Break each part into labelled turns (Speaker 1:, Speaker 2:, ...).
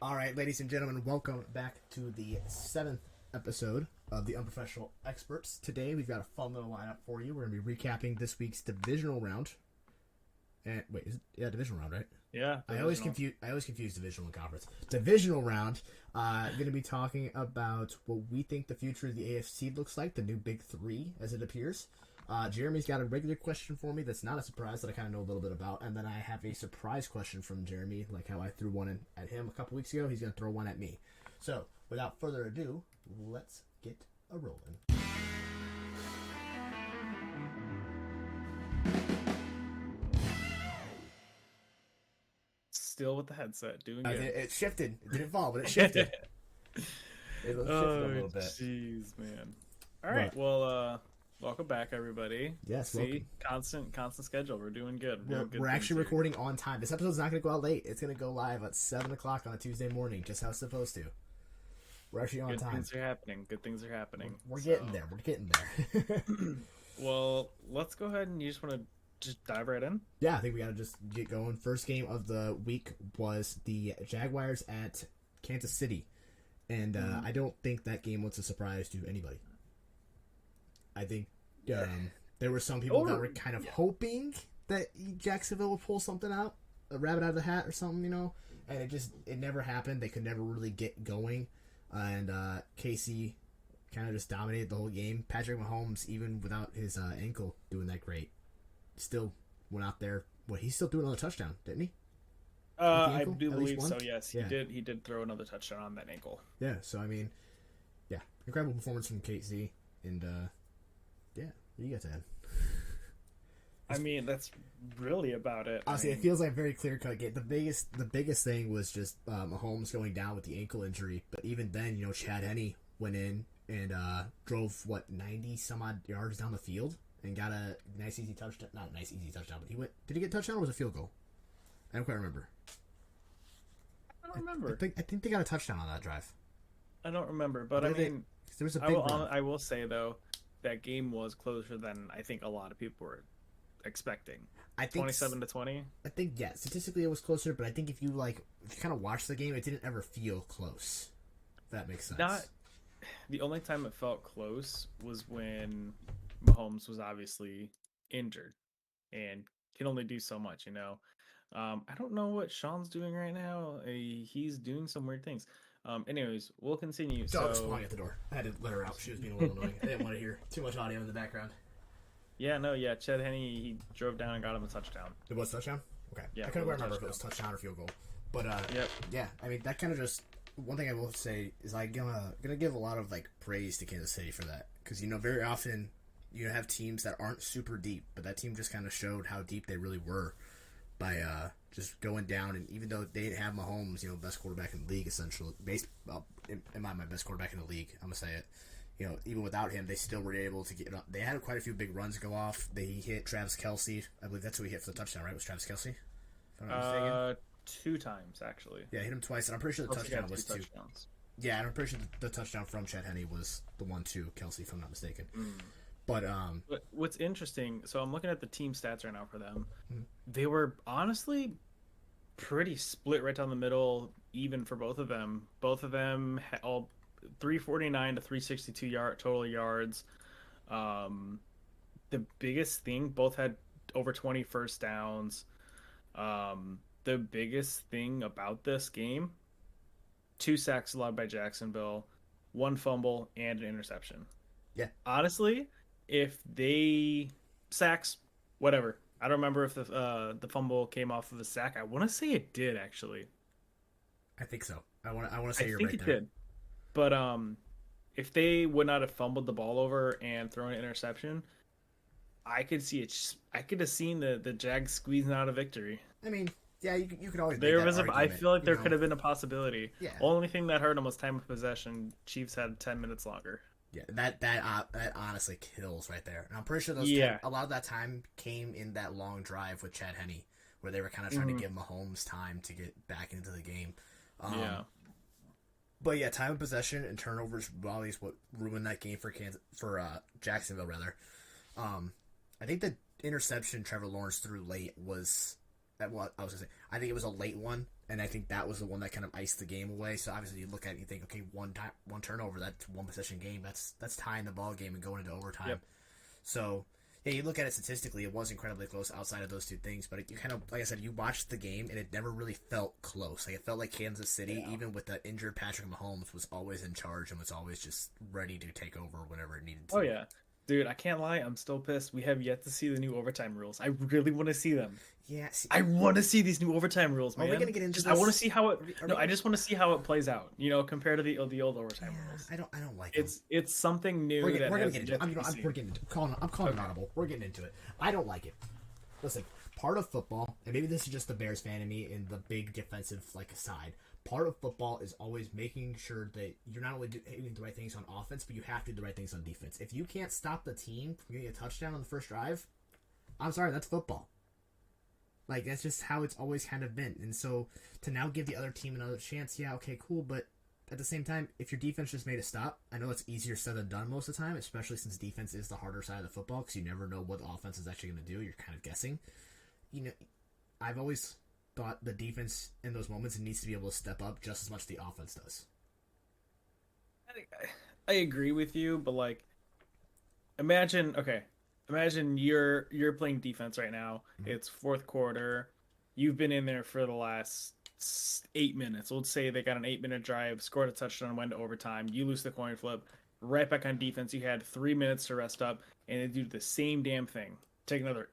Speaker 1: All right, ladies and gentlemen, welcome back to the 7th episode of the Unprofessional Experts. Today, we've got a fun little lineup for you. We're going to be recapping this week's divisional round. And wait, divisional round, right?
Speaker 2: Yeah.
Speaker 1: I always confuse divisional and conference. Divisional round. Going to be talking about what we think the future of the AFC looks like, the new Big Three, as it appears. Jeremy's got a regular question for me that's not a surprise that I kind of know a little bit about, and then I have a surprise question from Jeremy, like how I threw one in at him a couple weeks ago. He's going to throw one at me. So, without further ado, let's get a rolling.
Speaker 2: Still with the headset, doing good.
Speaker 1: It shifted. It didn't fall, but it shifted. It shifted a little bit.
Speaker 2: Jeez, man. All right, welcome back, everybody.
Speaker 1: Yes,
Speaker 2: See, constant schedule. We're doing good.
Speaker 1: We're actually recording on time. This episode's not going to go out late. It's going to go live at 7 o'clock on a Tuesday morning, just how it's supposed to. We're actually on time.
Speaker 2: Good things are happening.
Speaker 1: We're getting there. We're getting there.
Speaker 2: Well, let's go ahead and you just want to just dive right in?
Speaker 1: Yeah, I think we got to just get going. First game of the week was the Jaguars at Kansas City. And I don't think that game was a surprise to anybody. I think there were some people that were kind of hoping that Jacksonville would pull something out, a rabbit out of the hat or something, and it never happened. They could never really get going, and KC kind of just dominated the whole game. Patrick Mahomes, even without his ankle doing that great, still went out there. He's still doing another touchdown, didn't he?
Speaker 2: I do believe so. Yes, he did. He did throw another touchdown on that ankle.
Speaker 1: Yeah. So I mean, incredible performance from KC, and what you got to add?
Speaker 2: I mean, that's really about it.
Speaker 1: Honestly, it feels like a very clear-cut game. The biggest thing was just Mahomes going down with the ankle injury. But even then, Chad Henne went in and drove 90-some-odd yards down the field and got a nice easy touchdown. Not a nice easy touchdown, but did he get a touchdown or was it a field goal? I don't quite remember.
Speaker 2: I don't remember.
Speaker 1: I think they got a touchdown on that drive.
Speaker 2: I don't remember, but there
Speaker 1: was a big run.
Speaker 2: I will say though, that game was closer than I think a lot of people were expecting. I think 27-20.
Speaker 1: I think statistically it was closer, but I think if you kind of watch the game, it didn't ever feel close. If that makes sense. Not
Speaker 2: the only time it felt close was when Mahomes was obviously injured and can only do so much. I don't know what Shawn's doing right now. He's doing some weird things. Anyways, we'll continue.
Speaker 1: Dog's flying at the door. I had to let her out. She was being a little annoying. I didn't want to hear too much audio in the background.
Speaker 2: Chad Henne, he drove down and got him a touchdown.
Speaker 1: It was a touchdown? Okay.
Speaker 2: Yeah,
Speaker 1: I couldn't remember if it was touchdown or field goal. But, yeah, I mean, that kind of just... One thing I will say is I'm gonna give a lot of, praise to Kansas City for that. Because, very often you have teams that aren't super deep, but that team just kind of showed how deep they really were by just going down, and even though they didn't have Mahomes, best quarterback in the league, essentially, in my best quarterback in the league, I'm gonna say it. Even without him, they still were able to get up. They had quite a few big runs go off. They hit Travis Kelce. I believe that's who he hit for the touchdown, right? Was Travis Kelce? If I'm not mistaken.
Speaker 2: 2 times actually.
Speaker 1: Yeah, hit him twice, and I'm pretty sure the touchdown was 2. Yeah, and I'm pretty sure the touchdown from Chad Henne was the one to Kelce, if I'm not mistaken. But
Speaker 2: what's interesting, so I'm looking at the team stats right now for them. They were honestly pretty split right down the middle, even for both of them. Both of them all 349 to 362 total yards. The biggest thing, both had over 20 first downs. The biggest thing about this game, 2 sacks allowed by Jacksonville, 1 fumble, and an interception.
Speaker 1: Yeah.
Speaker 2: Honestly, if they sacks, whatever. I don't remember if the fumble came off of the sack. I want to say it did actually.
Speaker 1: I think so. I want to say you're right there. I think it did.
Speaker 2: But if they would not have fumbled the ball over and thrown an interception, I could see it. I could have seen the Jags squeezing out a victory.
Speaker 1: I mean, yeah, you could always.
Speaker 2: I feel like there could have been a possibility.
Speaker 1: Yeah.
Speaker 2: Only thing that hurt them was time of possession. Chiefs had 10 minutes longer.
Speaker 1: Yeah, that honestly kills right there. And I'm pretty sure a lot of that time came in that long drive with Chad Henne, where they were kind of trying to give Mahomes time to get back into the game. But yeah, time of possession and turnovers probably is what ruined that game for Jacksonville rather. I think the interception Trevor Lawrence threw late was What I was gonna say, I think it was a late one, and I think that was the one that kind of iced the game away. So obviously, you look at it, and you think, okay, one turnover, that's one possession game. That's tying the ball game and going into overtime.
Speaker 2: Yep.
Speaker 1: So yeah, you look at it statistically, it was incredibly close outside of those two things. But you kind of, like I said, you watched the game, and it never really felt close. Like it felt like Kansas City, even with the injured Patrick Mahomes, was always in charge and was always just ready to take over whenever it needed to.
Speaker 2: Oh yeah. Dude, I can't lie. I'm still pissed. We have yet to see the new overtime rules. I really want to see them.
Speaker 1: Yeah,
Speaker 2: I want to see these new overtime rules, man.
Speaker 1: Are we gonna get into this?
Speaker 2: I want to see how it. No, I just want to see how it plays out. Compared to the old overtime rules.
Speaker 1: I don't like
Speaker 2: it's something new.
Speaker 1: We're gonna get into it. I'm calling an audible. We're getting into it. I don't like it. Listen, part of football, and maybe this is just the Bears fan in me in the big defensive side. Part of football is always making sure that you're not only doing the right things on offense, but you have to do the right things on defense. If you can't stop the team from getting a touchdown on the first drive, I'm sorry, that's football. Like, that's just how it's always kind of been. And so, to now give the other team another chance, yeah, okay, cool, but at the same time, if your defense just made a stop, I know it's easier said than done most of the time, especially since defense is the harder side of the football, because you never know what the offense is actually going to do. You're kind of guessing. I've always thought the defense in those moments needs to be able to step up just as much as the offense does.
Speaker 2: I agree with you, but imagine you're playing defense right now. Mm-hmm. It's fourth quarter. You've been in there for the last 8 minutes. Let's say they got an 8-minute drive, scored a touchdown, went to overtime. You lose the coin flip. Right back on defense. You had 3 minutes to rest up, and they do the same damn thing. Take another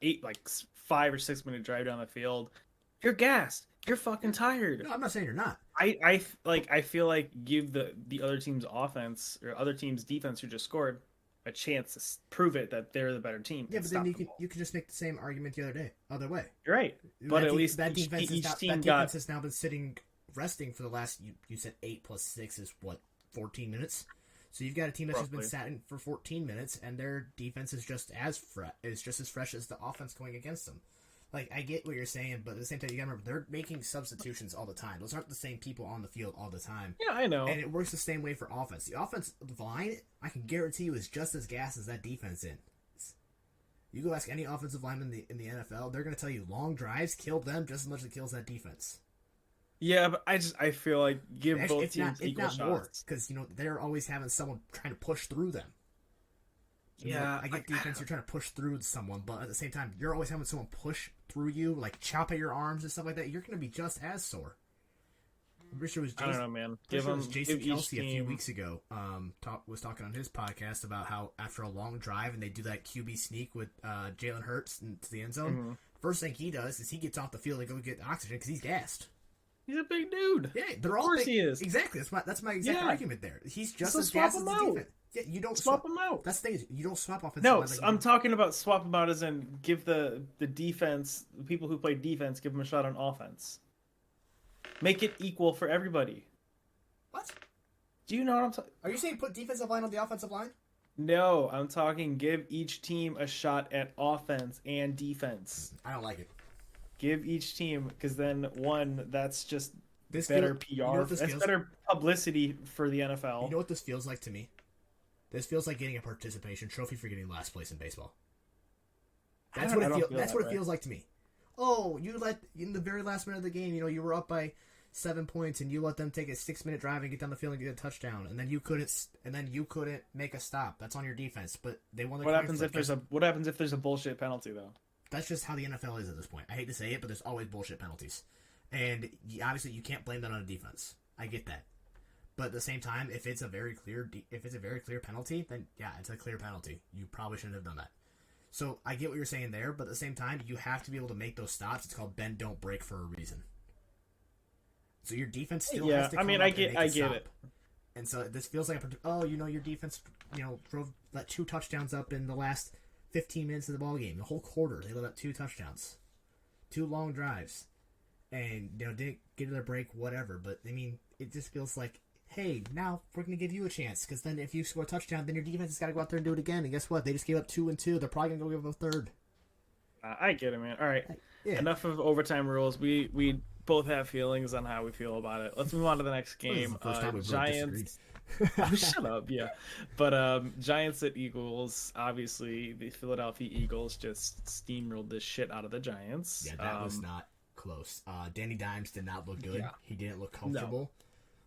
Speaker 2: 5 or 6 minute drive down the field. You're gassed. You're fucking tired.
Speaker 1: No, I'm not saying you're not.
Speaker 2: I feel like give the other team's offense or other team's defense who just scored a chance to prove it that they're the better team.
Speaker 1: Yeah, but then you can just make the same argument the other way.
Speaker 2: You're right. But at least
Speaker 1: that defense has now been sitting resting for the last, you said 8 plus 6 is what, 14 minutes? So you've got a team that's just been sat in for 14 minutes, and their defense is just as fresh as the offense going against them. Like, I get what you're saying, but at the same time, you gotta remember, they're making substitutions all the time. Those aren't the same people on the field all the time.
Speaker 2: Yeah, I know.
Speaker 1: And it works the same way for offense. The offense line, I can guarantee you, is just as gassed as that defense is. You go ask any offensive lineman in the NFL, they're going to tell you long drives kill them just as much as it kills that defense.
Speaker 2: Yeah, but I feel like both teams equal shots.
Speaker 1: Because, they're always having someone trying to push through them.
Speaker 2: Yeah,
Speaker 1: I get defense, you're trying to push through someone, but at the same time, you're always having someone push through you, like chop at your arms and stuff like that. You're going to be just as sore. I don't know, man. Jason Kelsey a few weeks ago was talking on his podcast about how after a long drive and they do that QB sneak with Jalen Hurts into the end zone, mm-hmm. First thing he does is he gets off the field and go get oxygen because he's gassed.
Speaker 2: He's a big dude.
Speaker 1: Yeah, they're all big. He is. Exactly. That's my exact argument there. He's just as gassed as the defense. Yeah, you don't
Speaker 2: swap him out.
Speaker 1: That's the thing. You don't swap offensive.
Speaker 2: No, I'm talking about swap him out as in give the defense, the people who play defense, give them a shot on offense. Make it equal for everybody.
Speaker 1: What?
Speaker 2: Do you know what I'm talking?
Speaker 1: Are you saying put defensive line on the offensive line?
Speaker 2: No, I'm talking give each team a shot at offense and defense.
Speaker 1: I don't like it.
Speaker 2: Give each team, because then that's just better PR. That's better publicity for the NFL.
Speaker 1: You know what this feels like to me? This feels like getting a participation trophy for getting last place in baseball. That's what it feels like to me. Oh, you let in the very last minute of the game, you were up by 7 points, and you let them take a 6-minute drive and get down the field and get a touchdown, and then you couldn't make a stop. That's on your defense, but they won the.
Speaker 2: What happens if there's a bullshit penalty though?
Speaker 1: That's just how the NFL is at this point. I hate to say it, but there's always bullshit penalties, and obviously you can't blame that on a defense. I get that. But at the same time, if it's a very clear penalty, then yeah, it's a clear penalty. You probably shouldn't have done that. So I get what you're saying there, but at the same time, you have to be able to make those stops. It's called bend, don't break for a reason. So your defense still has to come up and make a stop. It. And so this feels like your defense, let 2 touchdowns up in the last 15 minutes of the ball game. The whole quarter, they let up 2 touchdowns, 2 long drives, and didn't get their break, whatever. But I mean, it just feels like, hey, now we're going to give you a chance, because then if you score a touchdown, then your defense has got to go out there and do it again. And guess what? They just gave up 2 and 2. They're probably going to go give up a third.
Speaker 2: I get it, man. All right. Yeah. Enough of overtime rules. We both have feelings on how we feel about it. Let's move on to the next game. Giants. Shut up, yeah. But Giants at Eagles. Obviously, the Philadelphia Eagles just steamrolled this shit out of the Giants.
Speaker 1: Yeah, that was not close. Danny Dimes did not look good.
Speaker 2: Yeah.
Speaker 1: He didn't look comfortable.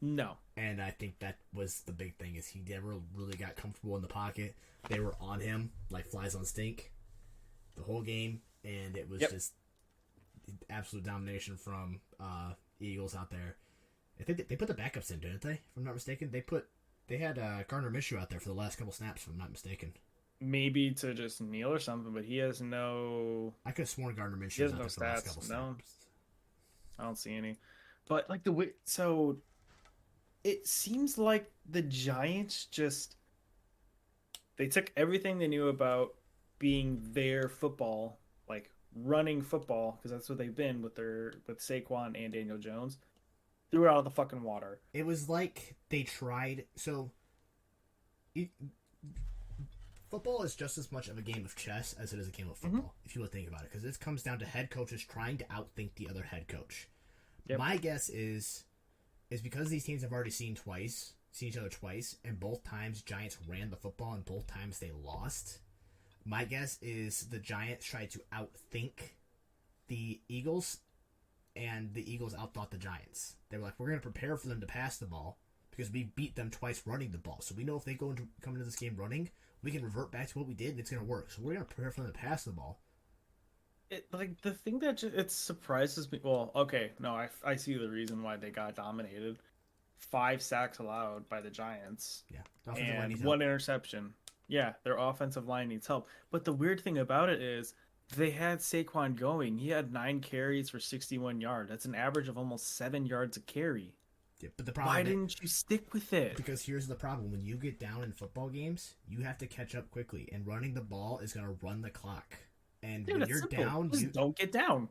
Speaker 2: No.
Speaker 1: And I think that was the big thing is he never really got comfortable in the pocket. They were on him like flies on stink the whole game, and it was just absolute domination from Eagles out there. I think they put the backups in, didn't they? If I'm not mistaken, they had Gardner Minshew out there for the last couple snaps. If I'm not mistaken,
Speaker 2: maybe to just kneel or something, but he has no.
Speaker 1: I could have sworn Gardner Minshew was out there for the last couple snaps.
Speaker 2: I don't see any, but like the way so. It seems like the Giants they took everything they knew about being their football, like running football, because that's what they've been with Saquon and Daniel Jones, threw it out of the fucking water.
Speaker 1: It was like they tried. So, football is just as much of a game of chess as it is a game of football, if you would think about it, because this comes down to head coaches trying to outthink the other head coach. Yep. My guess is because these teams have already seen each other twice, and both times Giants ran the football and both times they lost. My guess is the Giants tried to outthink the Eagles, and the Eagles outthought the Giants. They were like, we're going to prepare for them to pass the ball because we beat them twice running the ball. So we know if they come into this game running, we can revert back to what we did and it's going to work. So we're going to prepare for them to pass the ball.
Speaker 2: The thing that it surprises me. Well, okay, no, I see the reason why they got dominated. 5 sacks allowed by the Giants.
Speaker 1: Yeah,
Speaker 2: and 1 interception. Yeah, their offensive line needs help. But the weird thing about it is they had Saquon going. He had 9 carries for 61 yards. That's an average of almost 7 yards a carry.
Speaker 1: Yeah, but the problem
Speaker 2: why didn't you stick with it?
Speaker 1: Because here's the problem: when you get down in football games, you have to catch up quickly, and running the ball is going to run the clock. And when you're
Speaker 2: simple.
Speaker 1: down,
Speaker 2: you don't get down.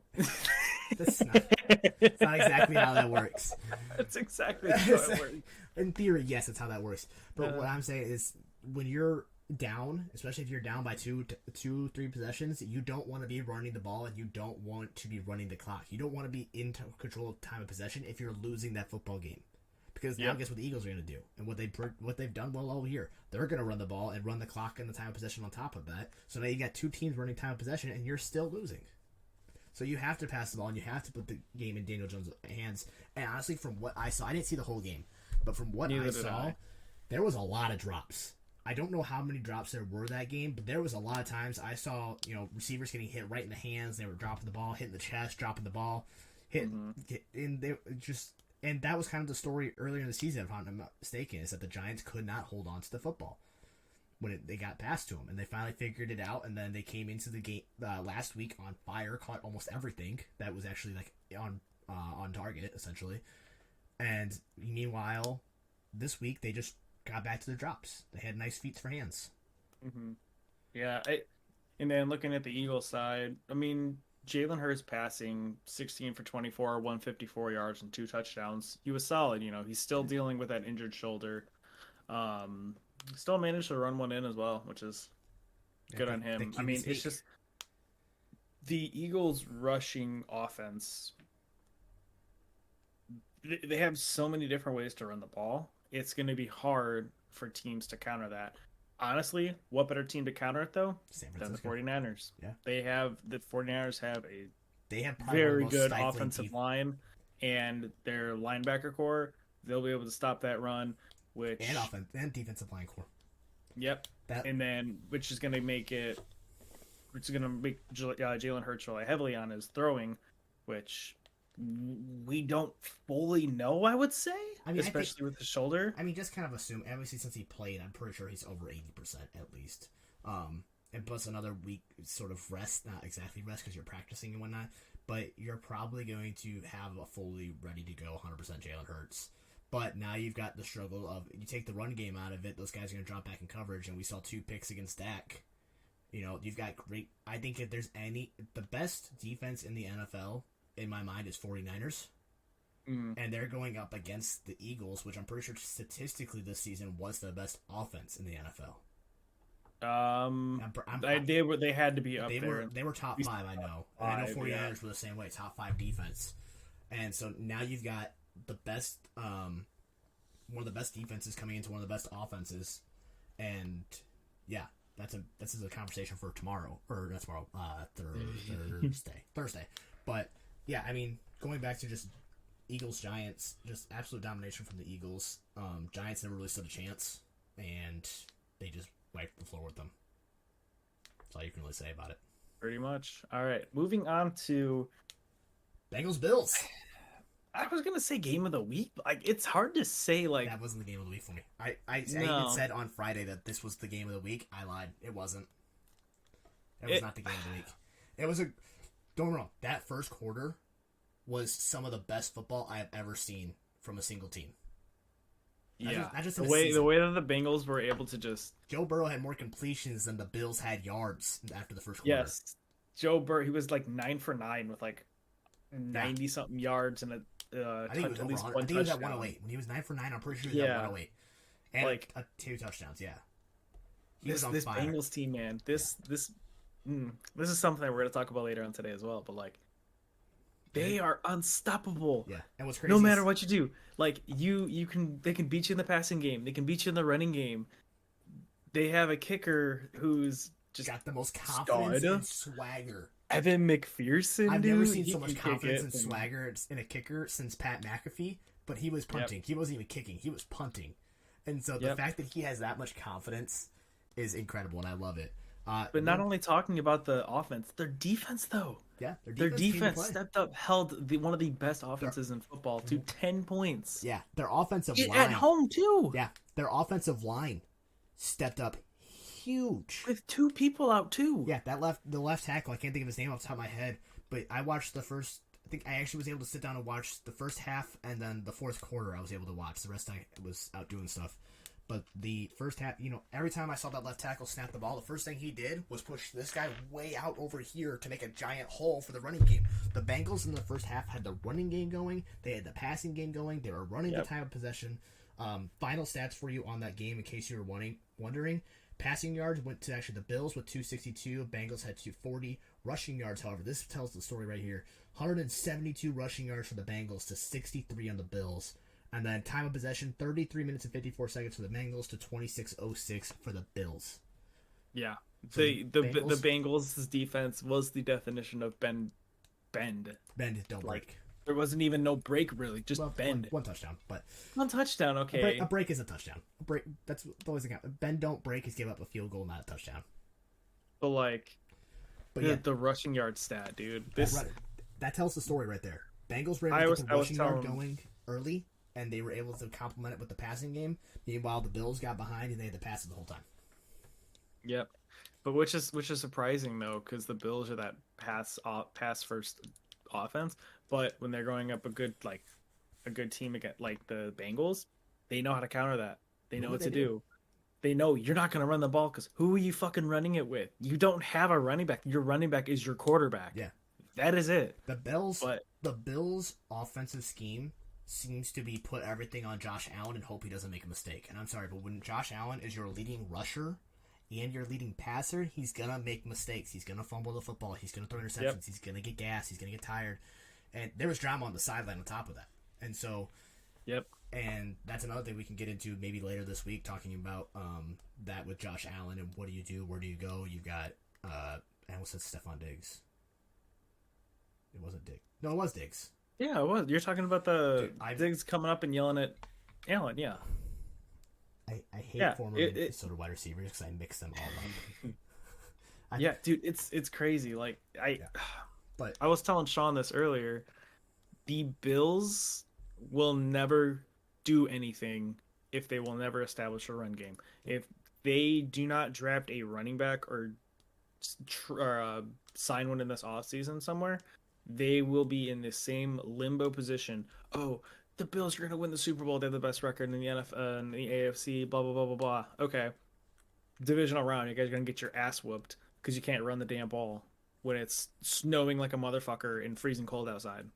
Speaker 1: That's not exactly how that works.
Speaker 2: That's exactly how it works.
Speaker 1: In theory, yes, that's how that works. But what I'm saying is, when you're down, especially if you're down by 3 possessions, you don't want to be running the ball and you don't want to be running the clock. You don't want to be in control of time of possession if you're losing that football game. Because now guess what the Eagles are going to do, and what they've done well all year. They're going to run the ball and run the clock and the time of possession on top of that. So now you got 2 teams running time of possession, and you're still losing. So you have to pass the ball, and you have to put the game in Daniel Jones' hands. And honestly, from what I saw, I didn't see the whole game, but from what I saw, there was a lot of drops. I don't know how many drops there were that game, but there was a lot of times I saw receivers getting hit right in the hands. They were dropping the ball, hitting the chest, dropping the ball, and they just. And that was kind of the story earlier in the season, if I'm not mistaken, is that the Giants could not hold on to the football when they got passed to them. And they finally figured it out, and then they came into the game last week on fire, caught almost everything that was actually like on target, essentially. And meanwhile, this week, they just got back to their drops. They had nice feet for hands.
Speaker 2: Mm-hmm. Yeah, and then looking at the Eagles side, I mean, Jalen Hurts passing 16 for 24, 154 yards and 2 touchdowns. He was solid. He's still dealing with that injured shoulder. Still managed to run one in as well, which is good on him. I mean, it's just the Eagles' rushing offense. They have so many different ways to run the ball. It's going to be hard for teams to counter that. Honestly, what better team to counter it, though, than the 49ers?
Speaker 1: Yeah.
Speaker 2: The 49ers have a
Speaker 1: probably
Speaker 2: very good offensive line, and their linebacker core, they'll be able to stop that run,
Speaker 1: and defensive line core.
Speaker 2: Yep. And then, which is going to make Jalen Hurts rely heavily on his throwing, which we don't fully know, I would say. I mean, especially with the shoulder.
Speaker 1: I mean, just kind of assume. Obviously, since he played, I'm pretty sure he's over 80% at least. And plus another week sort of rest, not exactly rest because you're practicing and whatnot, but you're probably going to have a fully ready to go 100% Jalen Hurts. But now you've got the struggle of you take the run game out of it, those guys are going to drop back in coverage, and we saw 2 picks against Dak. You've got great. I think if there's the best defense in the NFL in my mind is 49ers. And they're going up against the Eagles, which I'm pretty sure statistically this season was the best offense in the NFL.
Speaker 2: They had to be up there.
Speaker 1: They were top 5, I know. And I know 49ers were the same way, top 5 defense. And so now you've got the best, one of the best defenses coming into one of the best offenses. And yeah, this is a conversation for tomorrow, or not tomorrow, Thursday. But yeah, I mean, going back to just Eagles Giants, just absolute domination from the Eagles. Giants never really stood a chance, and they just wiped the floor with them. That's all you can really say about it.
Speaker 2: Pretty much. All right, moving on to
Speaker 1: Bengals Bills.
Speaker 2: I was gonna say game of the week. But, like, it's hard to say. Like,
Speaker 1: that wasn't the game of the week for me. I
Speaker 2: No.
Speaker 1: even said on Friday that this was the game of the week. I lied. It wasn't. It was not the game of the week. It was a. Don't get me wrong. That first quarter was some of the best football I have ever seen from a single team.
Speaker 2: yeah,
Speaker 1: not just
Speaker 2: the
Speaker 1: in a
Speaker 2: way
Speaker 1: season.
Speaker 2: that the Bengals were able to just
Speaker 1: Joe Burrow had more completions than the Bills had yards after the first quarter.
Speaker 2: yes, Joe Burrow, he was like 9 for 9 with like 90 something yards and
Speaker 1: I think it was
Speaker 2: at
Speaker 1: over
Speaker 2: least
Speaker 1: 100.
Speaker 2: one
Speaker 1: I think it was at
Speaker 2: touchdown.
Speaker 1: 108. When he was 9 for 9, I'm pretty sure he was at
Speaker 2: Yeah.
Speaker 1: 108. And
Speaker 2: Like,
Speaker 1: 2 touchdowns, yeah. He
Speaker 2: This
Speaker 1: was on fire.
Speaker 2: Bengals team, man, this is something that we're gonna talk about later on today as well. But like, they are unstoppable.
Speaker 1: Yeah, and what's crazy
Speaker 2: No
Speaker 1: is-
Speaker 2: matter what you do, like they can beat you in the passing game. They can beat you in the running game. They have a kicker who's just
Speaker 1: got the most confidence
Speaker 2: stud.
Speaker 1: and swagger.
Speaker 2: Evan McPherson.
Speaker 1: I've
Speaker 2: dude,
Speaker 1: never seen
Speaker 2: he
Speaker 1: so much
Speaker 2: can kick
Speaker 1: confidence
Speaker 2: it.
Speaker 1: and swagger in a kicker since Pat McAfee, but he was punting. He wasn't even kicking. He was punting. And so the fact that he has that much confidence is incredible, and I love it.
Speaker 2: But not only talking about the offense, their defense, though.
Speaker 1: Yeah,
Speaker 2: Their defense stepped up, held one of the best offenses in football to 10 points.
Speaker 1: Yeah, their offensive line.
Speaker 2: At home, too.
Speaker 1: Yeah, their offensive line stepped up huge.
Speaker 2: With 2 people out, too.
Speaker 1: Yeah, the left tackle, I can't think of his name off the top of my head, but I watched the first, I think I actually was able to sit down and watch the first half, and then the fourth quarter I was able to watch. The rest I was out doing stuff. But the first half, every time I saw that left tackle snap the ball, the first thing he did was push this guy way out over here to make a giant hole for the running game. The Bengals in the first half had the running game going. They had the passing game going. They were running the time of possession. Final stats for you on that game, in case you were wondering. Passing yards went to actually the Bills with 262. Bengals had 240. Rushing yards, however, this tells the story right here. 172 rushing yards for the Bengals to 63 on the Bills. And then time of possession, 33 minutes and 54 seconds for the Bengals to 26:06 for the Bills.
Speaker 2: Yeah.
Speaker 1: So
Speaker 2: the Bengals' defense was the definition of bend.
Speaker 1: Bend, don't break.
Speaker 2: There wasn't even no break, really. Just bend.
Speaker 1: One touchdown, but
Speaker 2: one touchdown, okay.
Speaker 1: A break is a touchdown. A break, that's always the count. Bend, don't break is give up a field goal, not a touchdown.
Speaker 2: But like,
Speaker 1: yeah,
Speaker 2: the rushing yard stat, dude.
Speaker 1: That tells the story right there. Bengals were able to get the rushing yard going early, and they were able to complement it with the passing game. Meanwhile, the Bills got behind, and they had to pass it the whole time.
Speaker 2: Yep. But which is surprising though, because the Bills are that pass first offense. But when they're going up a good team against like the Bengals, they know how to counter that. They know what to do. They know you're not going to run the ball because who are you fucking running it with? You don't have a running back. Your running back is your quarterback.
Speaker 1: Yeah,
Speaker 2: that is it.
Speaker 1: The Bills' offensive scheme seems to be put everything on Josh Allen and hope he doesn't make a mistake. And I'm sorry, but when Josh Allen is your leading rusher and your leading passer, he's going to make mistakes. He's going to fumble the football. He's going to throw interceptions. Yep. He's going to get gas. He's going to get tired. And there was drama on the sideline on top of that. And so, and that's another thing we can get into maybe later this week, talking about that with Josh Allen and what do you do? Where do you go? You've got, I almost said Stefon Diggs. It wasn't Diggs. No, it was Diggs.
Speaker 2: Yeah, it was. You're talking about Diggs coming up and yelling at Allen, yeah.
Speaker 1: I hate former Minnesota wide receivers because I mix them all up.
Speaker 2: Yeah, dude, it's crazy. Like
Speaker 1: But
Speaker 2: I was telling Shawn this earlier. The Bills will never do anything if they will never establish a run game. If they do not draft a running back or sign one in this offseason somewhere, they will be in the same limbo position. Oh, the Bills are going to win the Super Bowl. They have the best record in the NFL, in the AFC, blah, blah, blah, blah, blah. Okay. Divisional round, you guys are going to get your ass whooped because you can't run the damn ball when it's snowing like a motherfucker and freezing cold outside.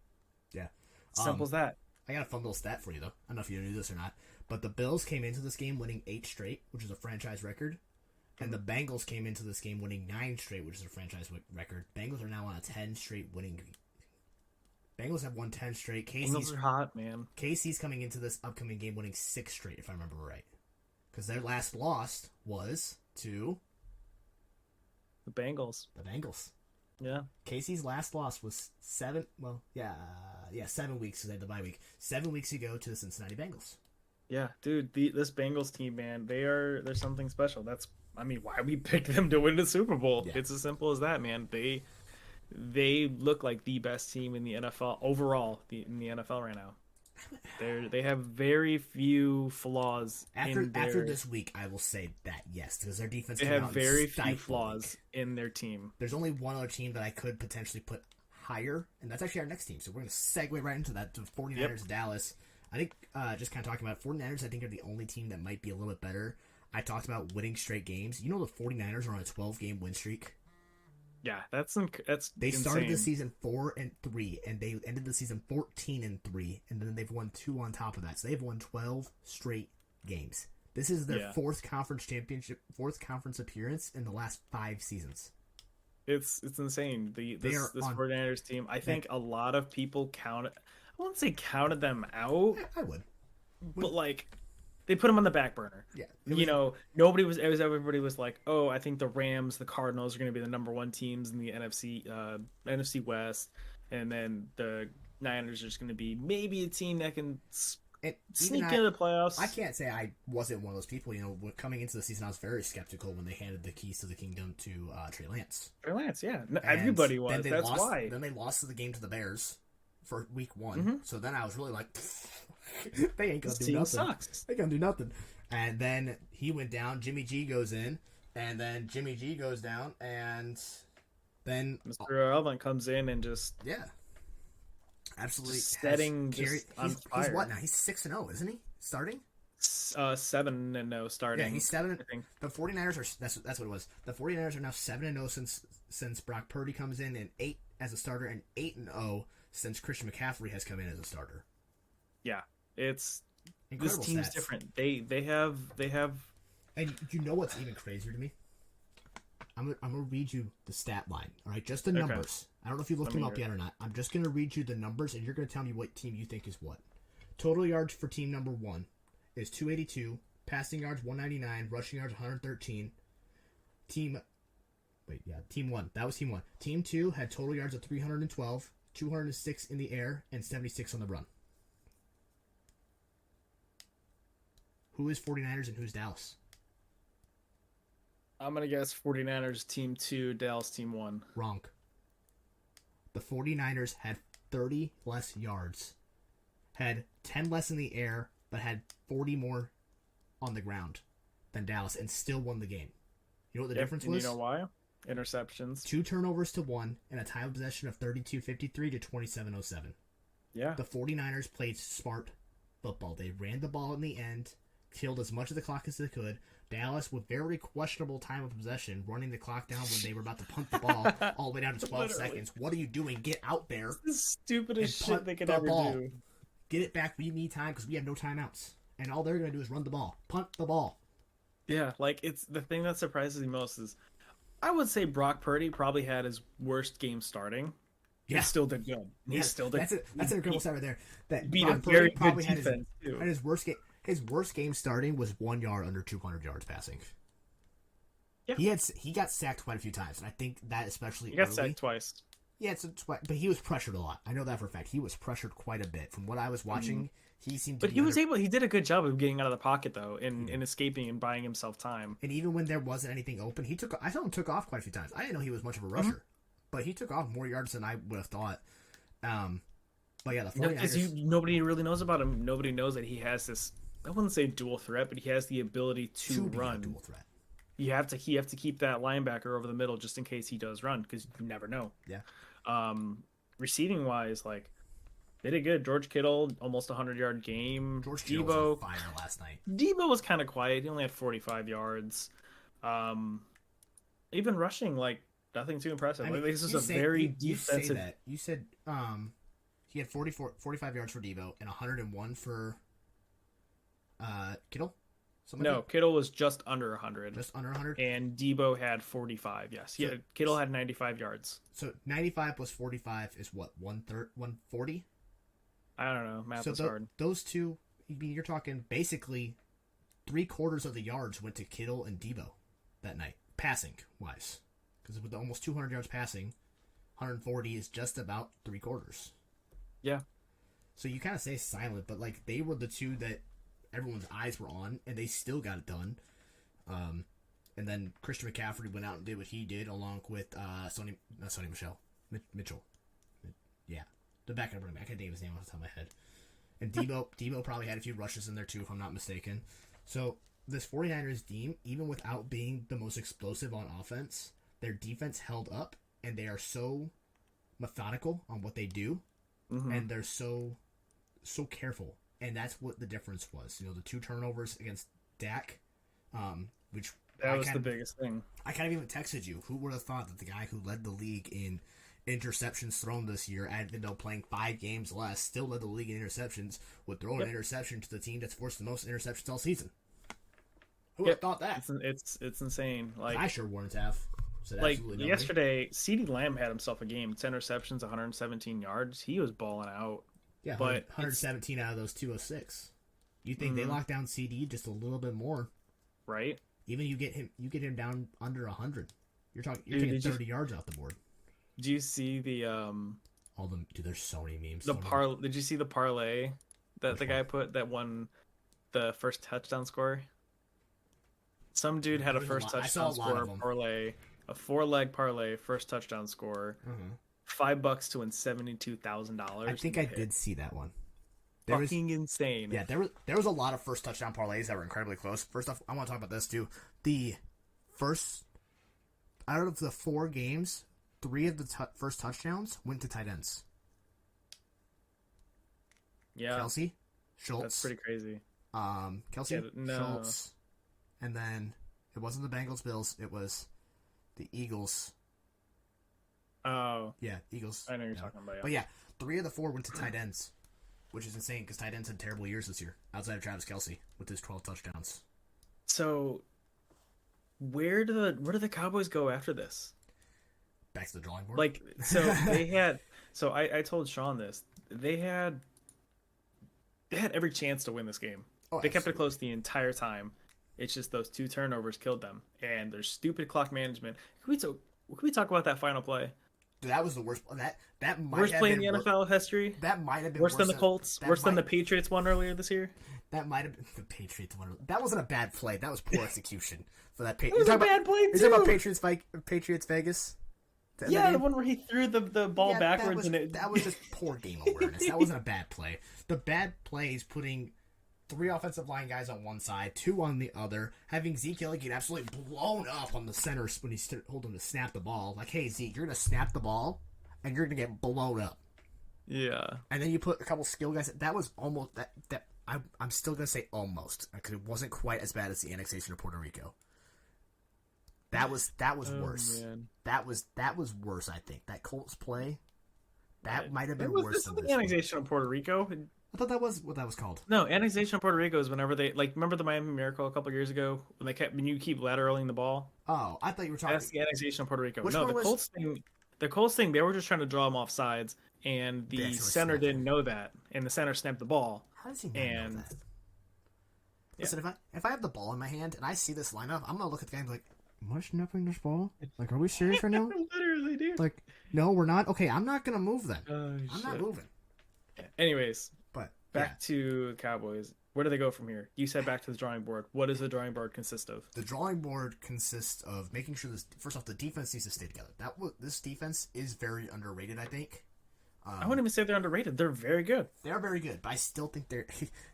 Speaker 1: Yeah.
Speaker 2: Simple as that.
Speaker 1: I got a fun little stat for you, though. I don't know if you knew this or not, but the Bills came into this game winning 8 straight, which is a franchise record, and the Bengals came into this game winning 9 straight, which is a franchise record. Bengals are now on a 10 straight winning. Bengals have won 10 straight.
Speaker 2: Bengals are hot, man.
Speaker 1: KC's coming into this upcoming game winning 6 straight, if I remember right, because their last loss was to
Speaker 2: the Bengals. Yeah.
Speaker 1: Casey's last loss was 7 weeks, because they had the bye week. 7 weeks ago to the Cincinnati Bengals.
Speaker 2: Yeah, dude, this Bengals team, man, they're something special. I mean, why we picked them to win the Super Bowl.
Speaker 1: Yeah.
Speaker 2: It's as simple as that, man. They look like the best team in the NFL overall, in the NFL right now. They have very few flaws
Speaker 1: After this week, I will say that yes, because their defense.
Speaker 2: They have very few flaws in their team.
Speaker 1: There's only one other team that I could potentially put higher, and that's actually our next team. So we're going to segue right into that, to 49ers Dallas. I think just kind of talking about 49ers, I think are the only team that might be a little bit better. I talked about winning straight games. You know the 49ers are on a 12-game win streak.
Speaker 2: Yeah, that's
Speaker 1: they
Speaker 2: insane.
Speaker 1: Started the season 4-3, and they ended the season 14-3, and then they've won 2 on top of that. So they've won 12 straight games. This is their fourth conference appearance in the last 5 seasons.
Speaker 2: It's insane. This 49ers team. I think a lot of people I wouldn't say counted them out.
Speaker 1: I would.
Speaker 2: But like, they put them on the back burner.
Speaker 1: Yeah.
Speaker 2: Everybody was like, oh, I think the Rams, the Cardinals are going to be the number 1 teams in the NFC West. And then the Niners are just going to be maybe a team that can sneak into the playoffs.
Speaker 1: I can't say I wasn't one of those people. Coming into the season, I was very skeptical when they handed the keys to the kingdom to Trey Lance.
Speaker 2: Trey Lance, yeah. Everybody was. That's why.
Speaker 1: Then they lost the game to the Bears for week 1. Mm-hmm. So then I was really like, they ain't going to do nothing.
Speaker 2: Sucks.
Speaker 1: They going to do nothing. And then he went down. Jimmy G goes in. And then Jimmy G goes down. And then
Speaker 2: Mr. Irrelevant comes in and just...
Speaker 1: Yeah. Absolutely.
Speaker 2: Setting just on fire.
Speaker 1: He's what now? He's 6-0, isn't he? Starting?
Speaker 2: 7-0 starting.
Speaker 1: Yeah, he's 7. The 49ers are... That's what it was. The 49ers are now 7-0 since Brock Purdy comes in, and 8 as a starter, and 8-0 since Christian McCaffrey has come in as a starter.
Speaker 2: Yeah. It's
Speaker 1: incredible.
Speaker 2: This team's
Speaker 1: stats.
Speaker 2: Different. They have,
Speaker 1: and you know what's even crazier to me? I'm gonna read you the stat line. All right, just the numbers. I don't know if you looked them up yet or not. I'm just gonna read you the numbers, and you're gonna tell me what team you think is what. Total yards for team number 1 is 282. Passing yards 199. Rushing yards 113. Team 1. That was team 1. Team 2 had total yards of 312, 206 in the air, and 76 on the run. Who is 49ers and who's Dallas?
Speaker 2: I'm going to guess 49ers team 2, Dallas team 1.
Speaker 1: Wrong. The 49ers had 30 less yards, had 10 less in the air, but had 40 more on the ground than Dallas, and still won the game. You know what the difference was?
Speaker 2: You know why? Interceptions.
Speaker 1: 2 turnovers to 1, and a time of possession of 32-53 to 27-07.
Speaker 2: Yeah.
Speaker 1: The 49ers played smart football. They ran the ball in the end, killed as much of the clock as they could. Dallas, with very questionable time of possession, running the clock down when they were about to punt the ball all the way down to 12 seconds. What are you doing? Get out there.
Speaker 2: This is the stupidest shit they could ever do.
Speaker 1: Get it back. We need time because we have no timeouts. And all they're going to do is run the ball. Punt the ball.
Speaker 2: Yeah, like, it's the thing that surprises me most is I would say Brock Purdy probably had his worst game starting.
Speaker 1: Yeah.
Speaker 2: He still did good. He still did.
Speaker 1: That's an incredible stat right there. That
Speaker 2: beat
Speaker 1: Brock
Speaker 2: a very
Speaker 1: Purdy probably
Speaker 2: good defense, too.
Speaker 1: Had his worst game. His worst game starting was 1 yard under 200 yards passing. Yeah. He got sacked quite a few times, and I think that especially
Speaker 2: he got sacked twice.
Speaker 1: Yeah, but he was pressured a lot. I know that for a fact. He was pressured quite a bit. From what I was watching, he seemed to.
Speaker 2: But he did a good job of getting out of the pocket though, and escaping and buying himself time.
Speaker 1: And even when there wasn't anything open, I saw him took off quite a few times. I didn't know he was much of a rusher, but he took off more yards than I would have thought. But yeah, the 49ers.
Speaker 2: Nobody really knows about him. Nobody knows that he has this. I wouldn't say dual threat, but he has the ability to run.
Speaker 1: Dual threat.
Speaker 2: You have to keep that linebacker over the middle just in case he does run, because you never know.
Speaker 1: Yeah.
Speaker 2: Receiving wise, like, they did good. George Kittle, almost 100-yard game.
Speaker 1: George Kittle was on fire last night.
Speaker 2: Debo was kind of quiet. He only had 45 yards. Even rushing, like, nothing too impressive. This is a very defensive.
Speaker 1: You said he had 45 yards for Debo and 101 for Kittle.
Speaker 2: No, Kittle was just under 100.
Speaker 1: Just under 100?
Speaker 2: And Debo had 45, yes. Kittle had 95 yards.
Speaker 1: So 95 plus 45 is what, 140?
Speaker 2: I don't know. Math is hard.
Speaker 1: Those two, you're talking basically 3/4 of the yards went to Kittle and Debo that night, passing-wise. Because with almost 200 yards passing, 140 is just about 3/4.
Speaker 2: Yeah.
Speaker 1: So you kind of say silent, but like they were the two that everyone's eyes were on, and they still got it done. And then Christian McCaffrey went out and did what he did, along with Mitchell. Yeah, the backup running back. I can't think of his name off the top of my head. And Debo probably had a few rushes in there too, if I'm not mistaken. So this 49ers team, even without being the most explosive on offense, their defense held up, and they are so methodical on what they do, and they're so careful. And that's what the difference was. The 2 turnovers against Dak, which
Speaker 2: that was the biggest thing.
Speaker 1: I kind of even texted you. Who would have thought that the guy who led the league in interceptions thrown this year, even though playing 5 games less, still led the league in interceptions, would throw an interception to the team that's forced the most interceptions all season? Who would have thought that?
Speaker 2: It's insane. Like,
Speaker 1: I sure wouldn't have. Said
Speaker 2: like yesterday, CeeDee Lamb had himself a game. 10 receptions, 117 yards. He was balling out.
Speaker 1: Yeah, but 117 out of those 206. You think they lock down CD just a little bit more,
Speaker 2: right?
Speaker 1: Even you get him down under 100. You're taking 30 yards off the board.
Speaker 2: Do you see the
Speaker 1: there's so many memes.
Speaker 2: Did you see the parlay that the guy put that won the first touchdown score? Some dude had a first touchdown score parlay, a 4-leg parlay, first touchdown score, $5 to win $72,000.
Speaker 1: I think I did see that one.
Speaker 2: Fucking insane.
Speaker 1: Yeah, there was a lot of first touchdown parlays that were incredibly close. First off, I want to talk about this too. The first out of the 4 games, 3 of the first touchdowns went to tight ends.
Speaker 2: Yeah,
Speaker 1: Kelsey, Schultz.
Speaker 2: That's pretty crazy.
Speaker 1: Kelsey, Schultz, and then it wasn't the Bengals Bills. It was the Eagles.
Speaker 2: Oh,
Speaker 1: yeah, Eagles.
Speaker 2: I know you're talking about. Yeah.
Speaker 1: But yeah, 3 of the 4 went to tight ends, which is insane because tight ends had terrible years this year outside of Travis Kelsey with his 12 touchdowns.
Speaker 2: So, where do the Cowboys go after this?
Speaker 1: Back to the drawing board.
Speaker 2: Like, so they had. So I told Shawn this. They had every chance to win this game.
Speaker 1: Oh,
Speaker 2: they kept it close the entire time. It's just those 2 turnovers killed them, and their stupid clock management. Can we talk about that final play?
Speaker 1: That was the worst. That might
Speaker 2: worst
Speaker 1: have
Speaker 2: play
Speaker 1: been
Speaker 2: in the NFL history.
Speaker 1: That might have been
Speaker 2: worse than the Colts. Worse than the Patriots one earlier this year.
Speaker 1: That might have been the Patriots one. That wasn't a bad play. That was poor execution for that.
Speaker 2: It was a bad play too.
Speaker 1: You're talking about Patriots Vegas.
Speaker 2: Yeah, the one where he threw the ball backwards.
Speaker 1: That was just poor game awareness. That wasn't a bad play. The bad play is putting 3 offensive line guys on one side, 2 on the other, having Zeke Elliott get absolutely blown up on the center when he's holding to snap the ball. Like, hey, Zeke, you're going to snap the ball, and you're going to get blown up.
Speaker 2: Yeah.
Speaker 1: And then you put a couple skill guys. That was almost that. I'm still going to say almost, because it wasn't quite as bad as the annexation of Puerto Rico. That was worse.
Speaker 2: Man.
Speaker 1: That was worse, I think. That Colts play, that might have been worse than
Speaker 2: the
Speaker 1: this
Speaker 2: annexation of Puerto Rico.
Speaker 1: I thought that was what that was called.
Speaker 2: No, annexation of Puerto Rico is whenever they remember the Miami Miracle a couple years ago when you keep lateraling the ball.
Speaker 1: Oh, I thought you were talking.
Speaker 2: That's the annexation of Puerto Rico.
Speaker 1: Which
Speaker 2: no,
Speaker 1: one was...
Speaker 2: The Colts thing, they were just trying to draw them off sides, and the center didn't know that, and the center snapped the ball.
Speaker 1: How does he not know that? Listen, if I have the ball in my hand and I see this lineup, I'm gonna look at the guy and be like, "Am I snapping this ball? Like, are we serious right now?"
Speaker 2: Literally, dude.
Speaker 1: Like, no, we're not. Okay, I'm not gonna move then.
Speaker 2: I'm
Speaker 1: not moving.
Speaker 2: Anyways,
Speaker 1: but
Speaker 2: back to Cowboys. Where do they go from here? You said back to the drawing board. What does the drawing board consist of?
Speaker 1: The drawing board consists of making sure first off, the defense needs to stay together. This defense is very underrated, I think.
Speaker 2: I wouldn't even say they're underrated. They're very good.
Speaker 1: They are very good, but I still think they're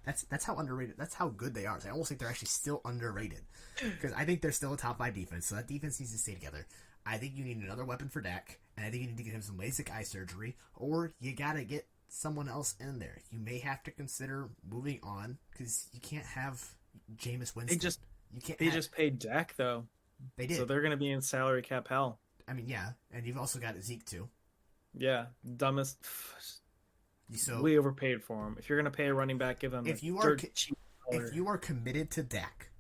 Speaker 1: that's how underrated. That's how good they are. So I almost think they're actually still underrated because I think they're still a top 5 defense. So that defense needs to stay together. I think you need another weapon for Dak, and I think you need to get him some LASIK eye surgery, or you gotta get someone else in there. You may have to consider moving on because you can't have Jameis Winston. They just paid Dak though. They did, so they're gonna be in salary cap hell. I mean, yeah, and you've also got Zeke too. Yeah, dumbest. So we overpaid for him. If you're gonna pay a running back, give him. If you are committed to Dak,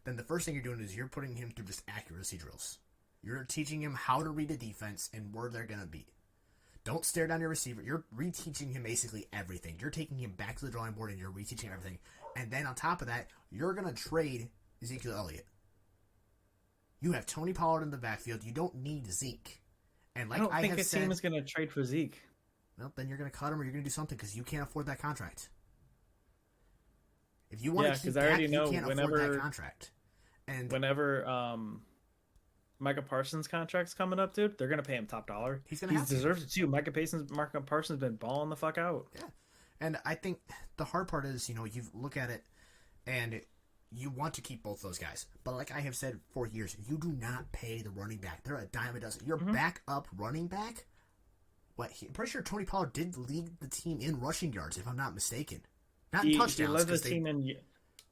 Speaker 1: then the first thing you're doing is you're putting him through just accuracy drills. You're teaching him how to read a defense and where they're gonna be. Don't stare down your receiver. You're reteaching him basically everything. You're taking him back to the drawing board and you're reteaching him everything. And then on top of that, you're gonna trade Ezekiel Elliott. You have Tony Pollard in the backfield. You don't need Zeke. And
Speaker 2: I
Speaker 1: like
Speaker 2: don't
Speaker 1: I
Speaker 2: think
Speaker 1: have
Speaker 2: a team
Speaker 1: said,
Speaker 2: is going to trade for Zeke.
Speaker 1: well, then you're going to cut him or you're going to do something because you can't afford that contract. If you want
Speaker 2: Yeah,
Speaker 1: to keep
Speaker 2: because I already
Speaker 1: Dak, you
Speaker 2: know
Speaker 1: can't afford that contract. And
Speaker 2: whenever Micah Parsons' contract's coming up, dude, they're going to pay him top dollar.
Speaker 1: he's going to
Speaker 2: He
Speaker 1: have to.
Speaker 2: deserves it too. Micah Parsons been balling the fuck out.
Speaker 1: Yeah. And I think the hard part is, you look at it and you want to keep both those guys. But like I have said for years, you do not pay the running back. They're a dime a dozen. Your backup running back, I'm pretty sure Tony Pollard did lead the team in rushing yards, if I'm not mistaken. Not in touchdowns.
Speaker 2: He led the team in...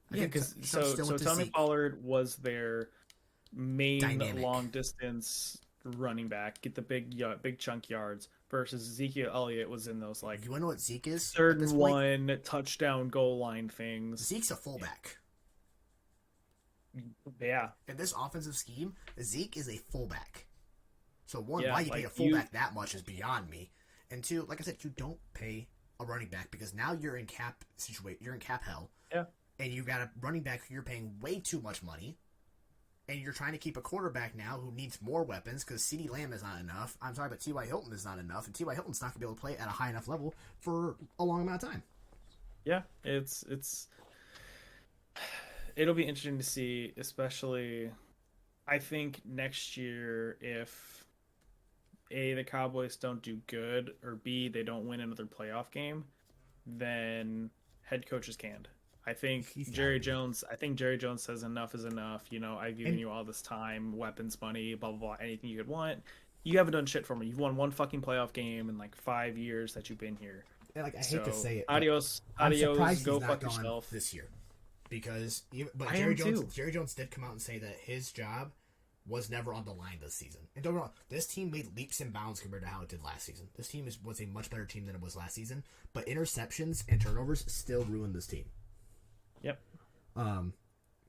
Speaker 2: Yeah, because so Tony Pollard was their main long distance running back, get the big chunk yards, versus Ezekiel Elliott was in those like
Speaker 1: you want to know what Zeke is?
Speaker 2: Third and one touchdown goal line things.
Speaker 1: Zeke's a fullback.
Speaker 2: Yeah.
Speaker 1: In this offensive scheme, Zeke is a fullback. So one, why you pay a fullback that much is beyond me. And two, like I said, you don't pay a running back because now you're in cap situation. You're in cap hell.
Speaker 2: Yeah.
Speaker 1: And you've got a running back who you're paying way too much money. And you're trying to keep a quarterback now who needs more weapons because CeeDee Lamb is not enough. I'm sorry, but T.Y. Hilton is not enough. And T.Y. Hilton's not going to be able to play at a high enough level for a long amount of time.
Speaker 2: Yeah, it'll be interesting to see, especially I think next year if A, the Cowboys don't do good, or B, they don't win another playoff game, then head coach is canned. I think Jerry Jones says enough is enough. I've given you all this time, weapons, money, blah, blah, blah, anything you could want. You haven't done shit for me. You've won one fucking playoff game in like 5 years that you've been here.
Speaker 1: Yeah, I hate to say it.
Speaker 2: Adios, go fuck yourself.
Speaker 1: This year. Because Jerry Jones did come out and say that his job was never on the line this season. And don't get me wrong, this team made leaps and bounds compared to how it did last season. This team was a much better team than it was last season, but interceptions and turnovers still ruined this team.
Speaker 2: Yep.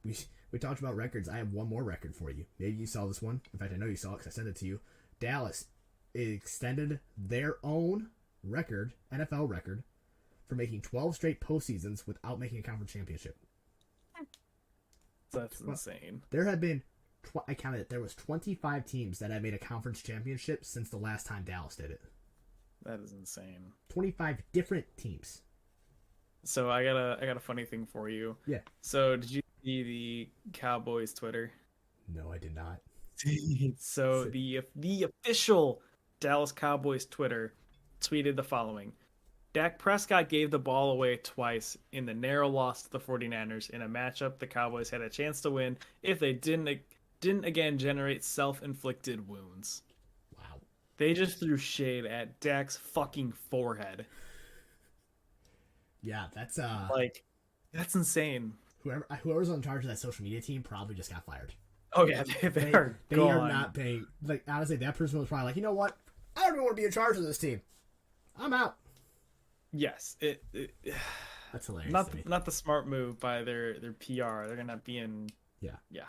Speaker 1: We talked about records. I have one more record for you. Maybe you saw this one. In fact, I know you saw it because I sent it to you. Dallas extended their own record, NFL record, for making 12 straight postseasons without making a conference championship.
Speaker 2: That's insane.
Speaker 1: There have been, I counted it, there was 25 teams that have made a conference championship since the last time Dallas did it.
Speaker 2: That is insane.
Speaker 1: 25 different teams.
Speaker 2: So I got a funny thing for you.
Speaker 1: Yeah.
Speaker 2: So did you see the Cowboys Twitter?
Speaker 1: No, I did not.
Speaker 2: So the official Dallas Cowboys Twitter tweeted the following: Dak Prescott gave the ball away twice in the narrow loss to the 49ers in a matchup the Cowboys had a chance to win if they didn't again generate self-inflicted wounds.
Speaker 1: Wow.
Speaker 2: They just threw shade at Dak's fucking forehead.
Speaker 1: Yeah, that's
Speaker 2: that's insane.
Speaker 1: Whoever's in charge of that social media team probably just got fired.
Speaker 2: Oh yeah, they are
Speaker 1: not paying. Like honestly, that person was probably like, you know what? I don't even want to be in charge of this team. I'm out.
Speaker 2: Yes,
Speaker 1: that's hilarious.
Speaker 2: Not the smart move by their PR. They're gonna be in. Yeah.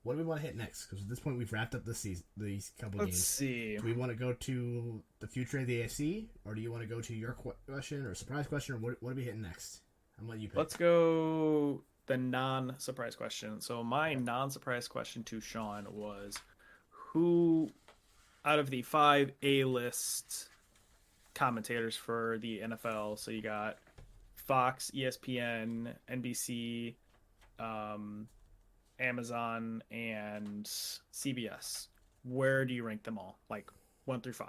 Speaker 1: What do we want to hit next? Because at this point, we've wrapped up this season, these couple games.
Speaker 2: Let's see.
Speaker 1: Do we want to go to the future of the AFC, or do you want to go to your question or surprise question, or what are we hitting next? I'm letting you pick.
Speaker 2: Let's go the non-surprise question. So my non-surprise question to Shawn was, who out of the 5 A-list commentators for the NFL, so you got Fox, ESPN, NBC, Amazon, and CBS, where do you rank them all? Like 1 through 5?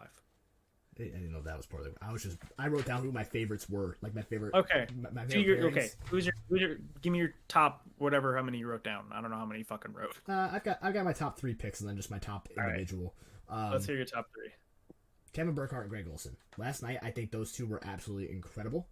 Speaker 1: I didn't know that was part of it. I wrote down who my favorites were, like my favorite.
Speaker 2: Okay.
Speaker 1: My favorite
Speaker 2: okay. Who's your? Give me your top whatever. How many you wrote down? I don't know how many you fucking wrote.
Speaker 1: I've got my top 3 picks and then just my top individual.
Speaker 2: Right. Let's hear your top 3.
Speaker 1: Kevin Burkhardt and Greg Olsen. Last night, I think those two were absolutely incredible.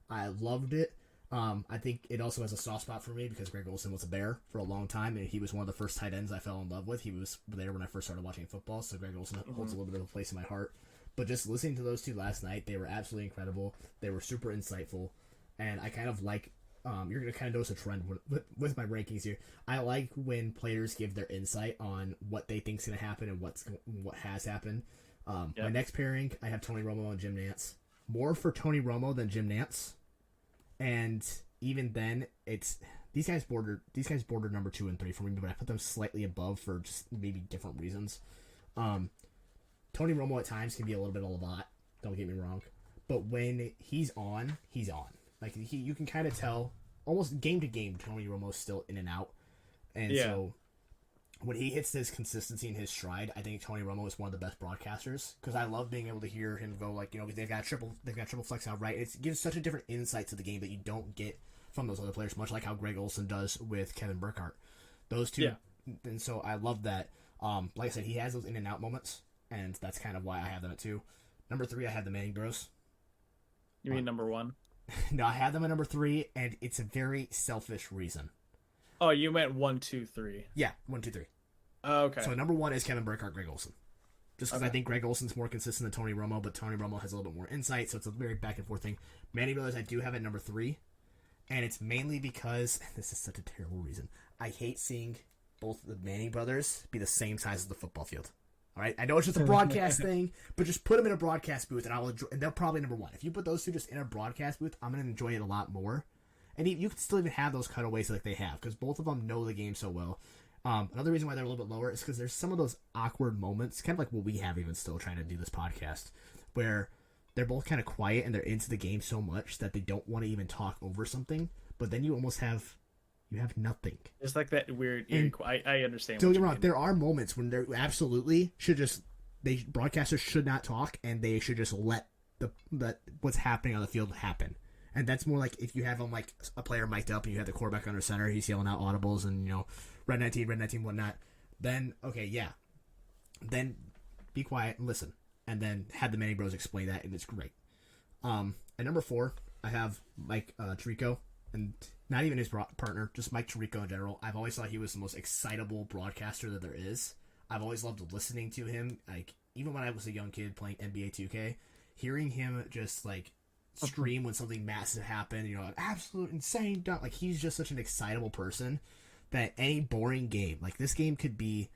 Speaker 1: I loved it. I think it also has a soft spot for me because Greg Olsen was a Bear for a long time, and he was one of the first tight ends I fell in love with. He was there when I first started watching football, so Greg Olsen holds a little bit of a place in my heart. But just listening to those two last night, they were absolutely incredible. They were super insightful, and I kind of like. You're gonna kind of notice a trend with my rankings here. I like when players give their insight on what they think's gonna happen and what has happened. My next pairing, I have Tony Romo and Jim Nantz. More for Tony Romo than Jim Nantz, and even then, it's these guys border number 2 and 3 for me, but I put them slightly above for just maybe different reasons. Tony Romo at times can be a little bit of a lot. Don't get me wrong, but when he's on, he's on. Like you can kind of tell almost game to game. Tony Romo's still in and out, and so when he hits his consistency and his stride, I think Tony Romo is one of the best broadcasters because I love being able to hear him go like, they've got triple flex out right. It gives such a different insight to the game that you don't get from those other players, much like how Greg Olsen does with Kevin Burkhardt. Those two, and so I love that. Like I said, he has those in and out moments, and that's kind of why I have them at 2. Number 3, I have the Manning Bros.
Speaker 2: You mean number 1?
Speaker 1: No, I have them at number 3, and it's a very selfish reason.
Speaker 2: Oh, you meant 1, 2, 3.
Speaker 1: Yeah, 1, 2, 3.
Speaker 2: Oh, okay.
Speaker 1: So number 1 is Kevin Burkhardt, Greg Olsen. Just because I think Greg Olsen's more consistent than Tony Romo, but Tony Romo has a little bit more insight, so it's a very back and forth thing. Manning Brothers I do have at number 3, and it's mainly because, this is such a terrible reason, I hate seeing both the Manning Brothers be the same size as the football field. All right, I know it's just a broadcast thing, but just put them in a broadcast booth, and and they're probably number 1. If you put those two just in a broadcast booth, I'm gonna enjoy it a lot more. And you can still even have those cutaways like they have, because both of them know the game so well. Another reason why they're a little bit lower is because there's some of those awkward moments, kind of like what we have even still trying to do this podcast, where they're both kind of quiet and they're into the game so much that they don't want to even talk over something. But then you almost have nothing.
Speaker 2: It's like that weird. I understand.
Speaker 1: Don't get me wrong. There are moments when they absolutely should just broadcasters should not talk and they should just let what's happening on the field happen. And that's more like if you have them like a player mic'd up and you have the quarterback under center, he's yelling out audibles and red 19, whatnot. Then then be quiet and listen, and then have the Manning Bros explain that, and it's great. At number 4, I have Mike Tirico, and not even his partner, just Mike Tirico in general. I've always thought he was the most excitable broadcaster that there is. I've always loved listening to him. Like even when I was a young kid playing NBA 2K, hearing him just like scream when something massive happened, an absolute insane dunk. Like he's just such an excitable person that any boring game, like this game could be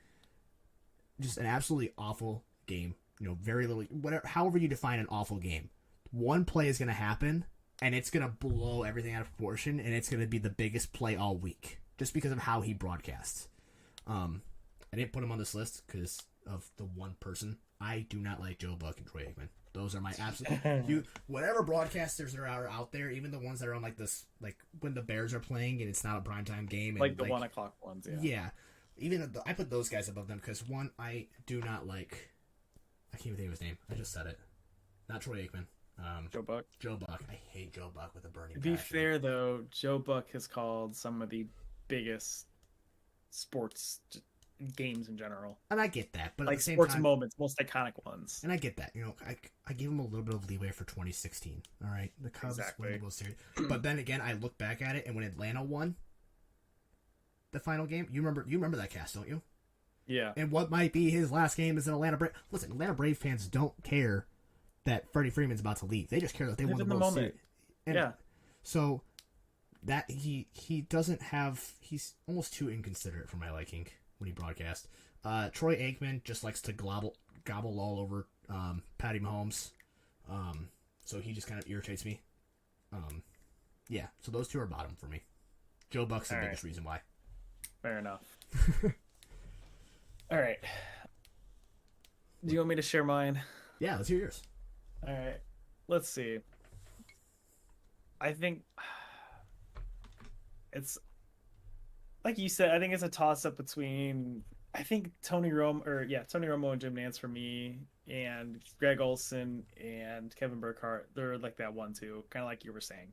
Speaker 1: just an absolutely awful game. Very little, whatever, however you define an awful game. One play is going to happen, and it's going to blow everything out of proportion, and it's going to be the biggest play all week, just because of how he broadcasts. I didn't put him on this list because of the one person. I do not like Joe Buck and Troy Aikman. Those are my absolute... whatever broadcasters are out there, even the ones that are on like this, like when the Bears are playing and it's not a primetime game. And
Speaker 2: like the 1 o'clock ones, yeah.
Speaker 1: Yeah. Even I put those guys above them because, one, I do not like... I can't even think of his name. I just said it. Not Troy Aikman.
Speaker 2: Joe Buck.
Speaker 1: Joe Buck. I hate Joe Buck with a burning
Speaker 2: To be
Speaker 1: passion.
Speaker 2: fair, though, Joe Buck has called some of the biggest sports games in general.
Speaker 1: And I get that, but
Speaker 2: like
Speaker 1: at the same
Speaker 2: sports
Speaker 1: time,
Speaker 2: moments, most iconic ones.
Speaker 1: And I get that. I give him a little bit of leeway for 2016. All right, the Cubs won the World Series, but then again, I look back at it, and when Atlanta won the final game, you remember that cast, don't you?
Speaker 2: Yeah.
Speaker 1: And what might be his last game is an Atlanta Brave. Listen, Atlanta Brave fans don't care that Freddie Freeman's about to leave. They just care that they won the World Series. And
Speaker 2: yeah.
Speaker 1: So that he doesn't have. He's almost too inconsiderate for my liking when he broadcasts. Troy Aikman just likes to gobble all over Patty Mahomes. So he just kind of irritates me. Yeah, so those two are bottom for me. Joe Buck's the biggest reason why.
Speaker 2: Fair enough. All right. Do you want me to share mine?
Speaker 1: Yeah, let's hear yours.
Speaker 2: All right. Let's see. I think it's like you said. I think it's a toss-up between. I think Tony Romo and Jim Nantz for me, and Greg Olsen and Kevin Burkhardt. They're like that 1-2, kind of like you were saying.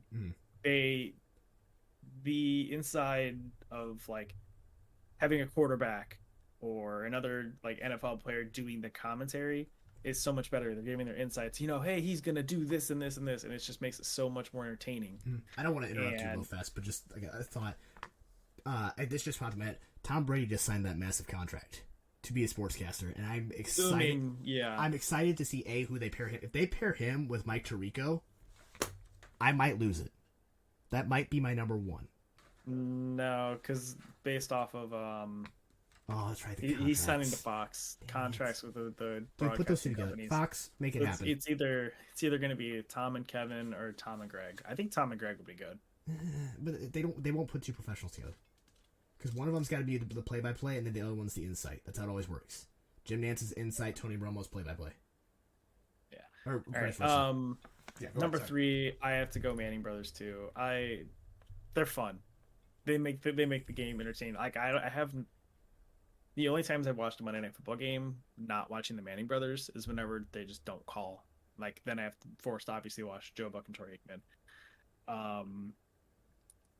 Speaker 2: The inside of like having a quarterback or another like NFL player doing the commentary is so much better. They're giving their insights. Hey, he's gonna do this and this and this, and it just makes it so much more entertaining.
Speaker 1: I don't want to interrupt you real fast, but just I thought this just popped in my head. Tom Brady just signed that massive contract to be a sportscaster, and I'm excited. I'm excited to see who they pair him. If they pair him with Mike Tirico, I might lose it. That might be my number 1.
Speaker 2: No, because based off of
Speaker 1: oh, that's right.
Speaker 2: He's signing to Fox contracts with the
Speaker 1: put those two together.
Speaker 2: Companies.
Speaker 1: Fox, make it happen.
Speaker 2: It's either going to be Tom and Kevin or Tom and Greg. I think Tom and Greg would be good.
Speaker 1: But they won't put two professionals together because one of them's got to be the play-by-play, and then the other one's the insight. That's how it always works. Jim Nance's insight, Tony Romo's play-by-play.
Speaker 2: Yeah.
Speaker 1: Or
Speaker 2: All right.
Speaker 1: Yeah,
Speaker 2: Number 3, I have to go Manning brothers too. They're fun. They make the game entertaining. Like I have the only times I've watched a Monday Night Football game not watching the Manning brothers is whenever they just don't call. Like then I have to forced obviously watch Joe Buck and Troy Aikman.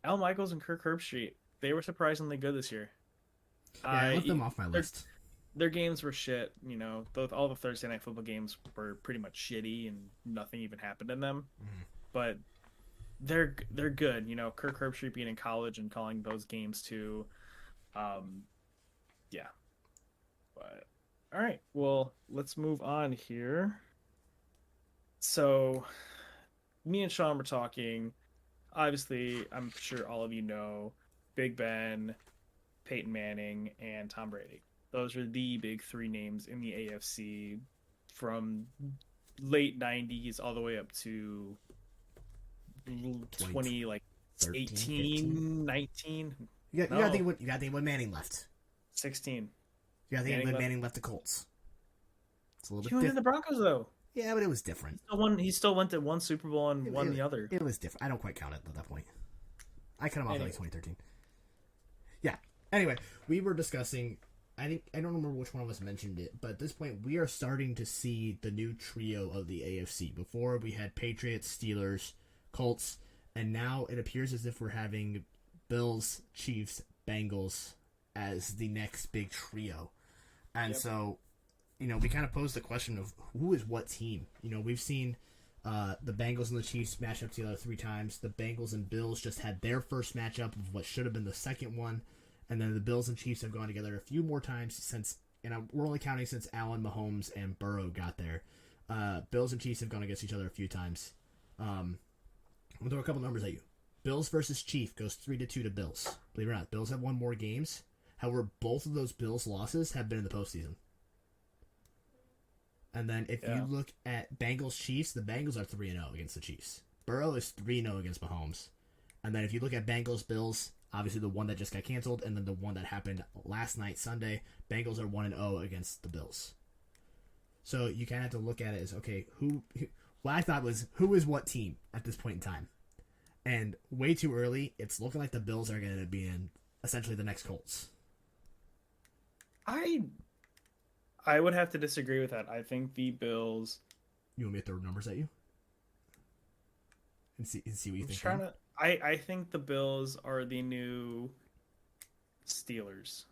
Speaker 2: Al Michaels and Kirk Herbstreit, they were surprisingly good this year.
Speaker 1: Yeah, I left them off my list.
Speaker 2: Their games were shit. You know, all the Thursday Night Football games were pretty much shitty and nothing even happened in them. Mm-hmm. But they're good. You know, Kirk Herbstreit being in college and calling those games too. Yeah. But all right. Well, let's move on here. So, me and Shawn were talking. Obviously, I'm sure all of you know Big Ben, Peyton Manning, and Tom Brady. Those are the big 3 names in the AFC from late 90s all the way up to 20, like 13, 18, 15? 19.
Speaker 1: You gotta think when Manning left.
Speaker 2: 16.
Speaker 1: You gotta think when Manning left the Colts. It's a little bit
Speaker 2: different. He went to the Broncos, though.
Speaker 1: Yeah, but it was different.
Speaker 2: He still went to one Super Bowl and won the other.
Speaker 1: It was different. I don't quite count it at that point. I cut him off in like 2013. Yeah. Anyway, we were discussing... I don't remember which one of us mentioned it, but at this point, we are starting to see the new trio of the AFC. Before, we had Patriots, Steelers, Colts, and now it appears as if we're having Bills, Chiefs, Bengals as the next big trio. And so, you know, we kind of posed the question of who is what team. You know, we've seen the Bengals and the Chiefs match up together 3 times. The Bengals and Bills just had their first matchup of what should have been the second one. And then the Bills and Chiefs have gone together a few more times since, and we're only counting since Allen, Mahomes, and Burrow got there. Bills and Chiefs have gone against each other a few times. I'm going to throw a couple numbers at you. Bills versus Chief goes 3-2 to Bills. Believe it or not, Bills have won more games. However, both of those Bills losses have been in the postseason. And then if you look at Bengals Chiefs, the Bengals are 3-0 against the Chiefs. Burrow is 3-0 against Mahomes. And then if you look at Bengals Bills, obviously the one that just got canceled, and then the one that happened last night, Sunday, Bengals are 1-0 against the Bills. So you kind of have to look at it as, okay, what I thought was, who is what team at this point in time? And way too early, it's looking like the Bills are going to be in essentially the next Colts.
Speaker 2: I would have to disagree with that. I think the Bills...
Speaker 1: You want me to throw numbers at you? And see what you think.
Speaker 2: I think the Bills are the new Steelers.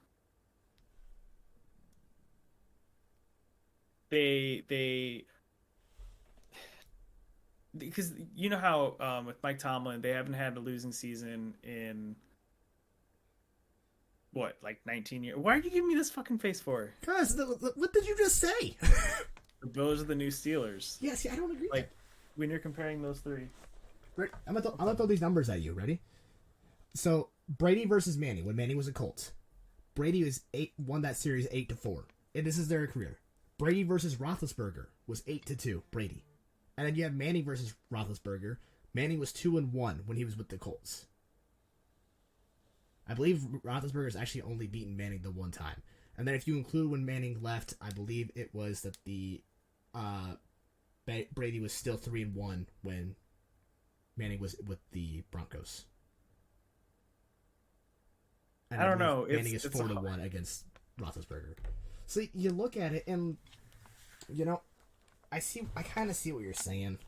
Speaker 2: They because you know how with Mike Tomlin, they haven't had a losing season in what, like 19 years. Why are you giving me this fucking face for?
Speaker 1: Because what did you just say?
Speaker 2: The Bills are the new Steelers.
Speaker 1: Yeah, see, I don't agree.
Speaker 2: Like when you're comparing those 3.
Speaker 1: I'm gonna throw these numbers at you. Ready? So Brady versus Manning when Manning was a Colt. Brady won that series 8-4, and this is their career. Brady versus Roethlisberger was 8-2. Brady, and then you have Manning versus Roethlisberger. Manning was 2-1 when he was with the Colts. I believe Roethlisberger's actually only beaten Manning the one time, and then if you include when Manning left, I believe it was that the Brady was still 3-1 when Manning was with the Broncos. And
Speaker 2: I don't know.
Speaker 1: Manning is 4-1 against Roethlisberger. So you look at it, and you know, I kind of see what you're saying,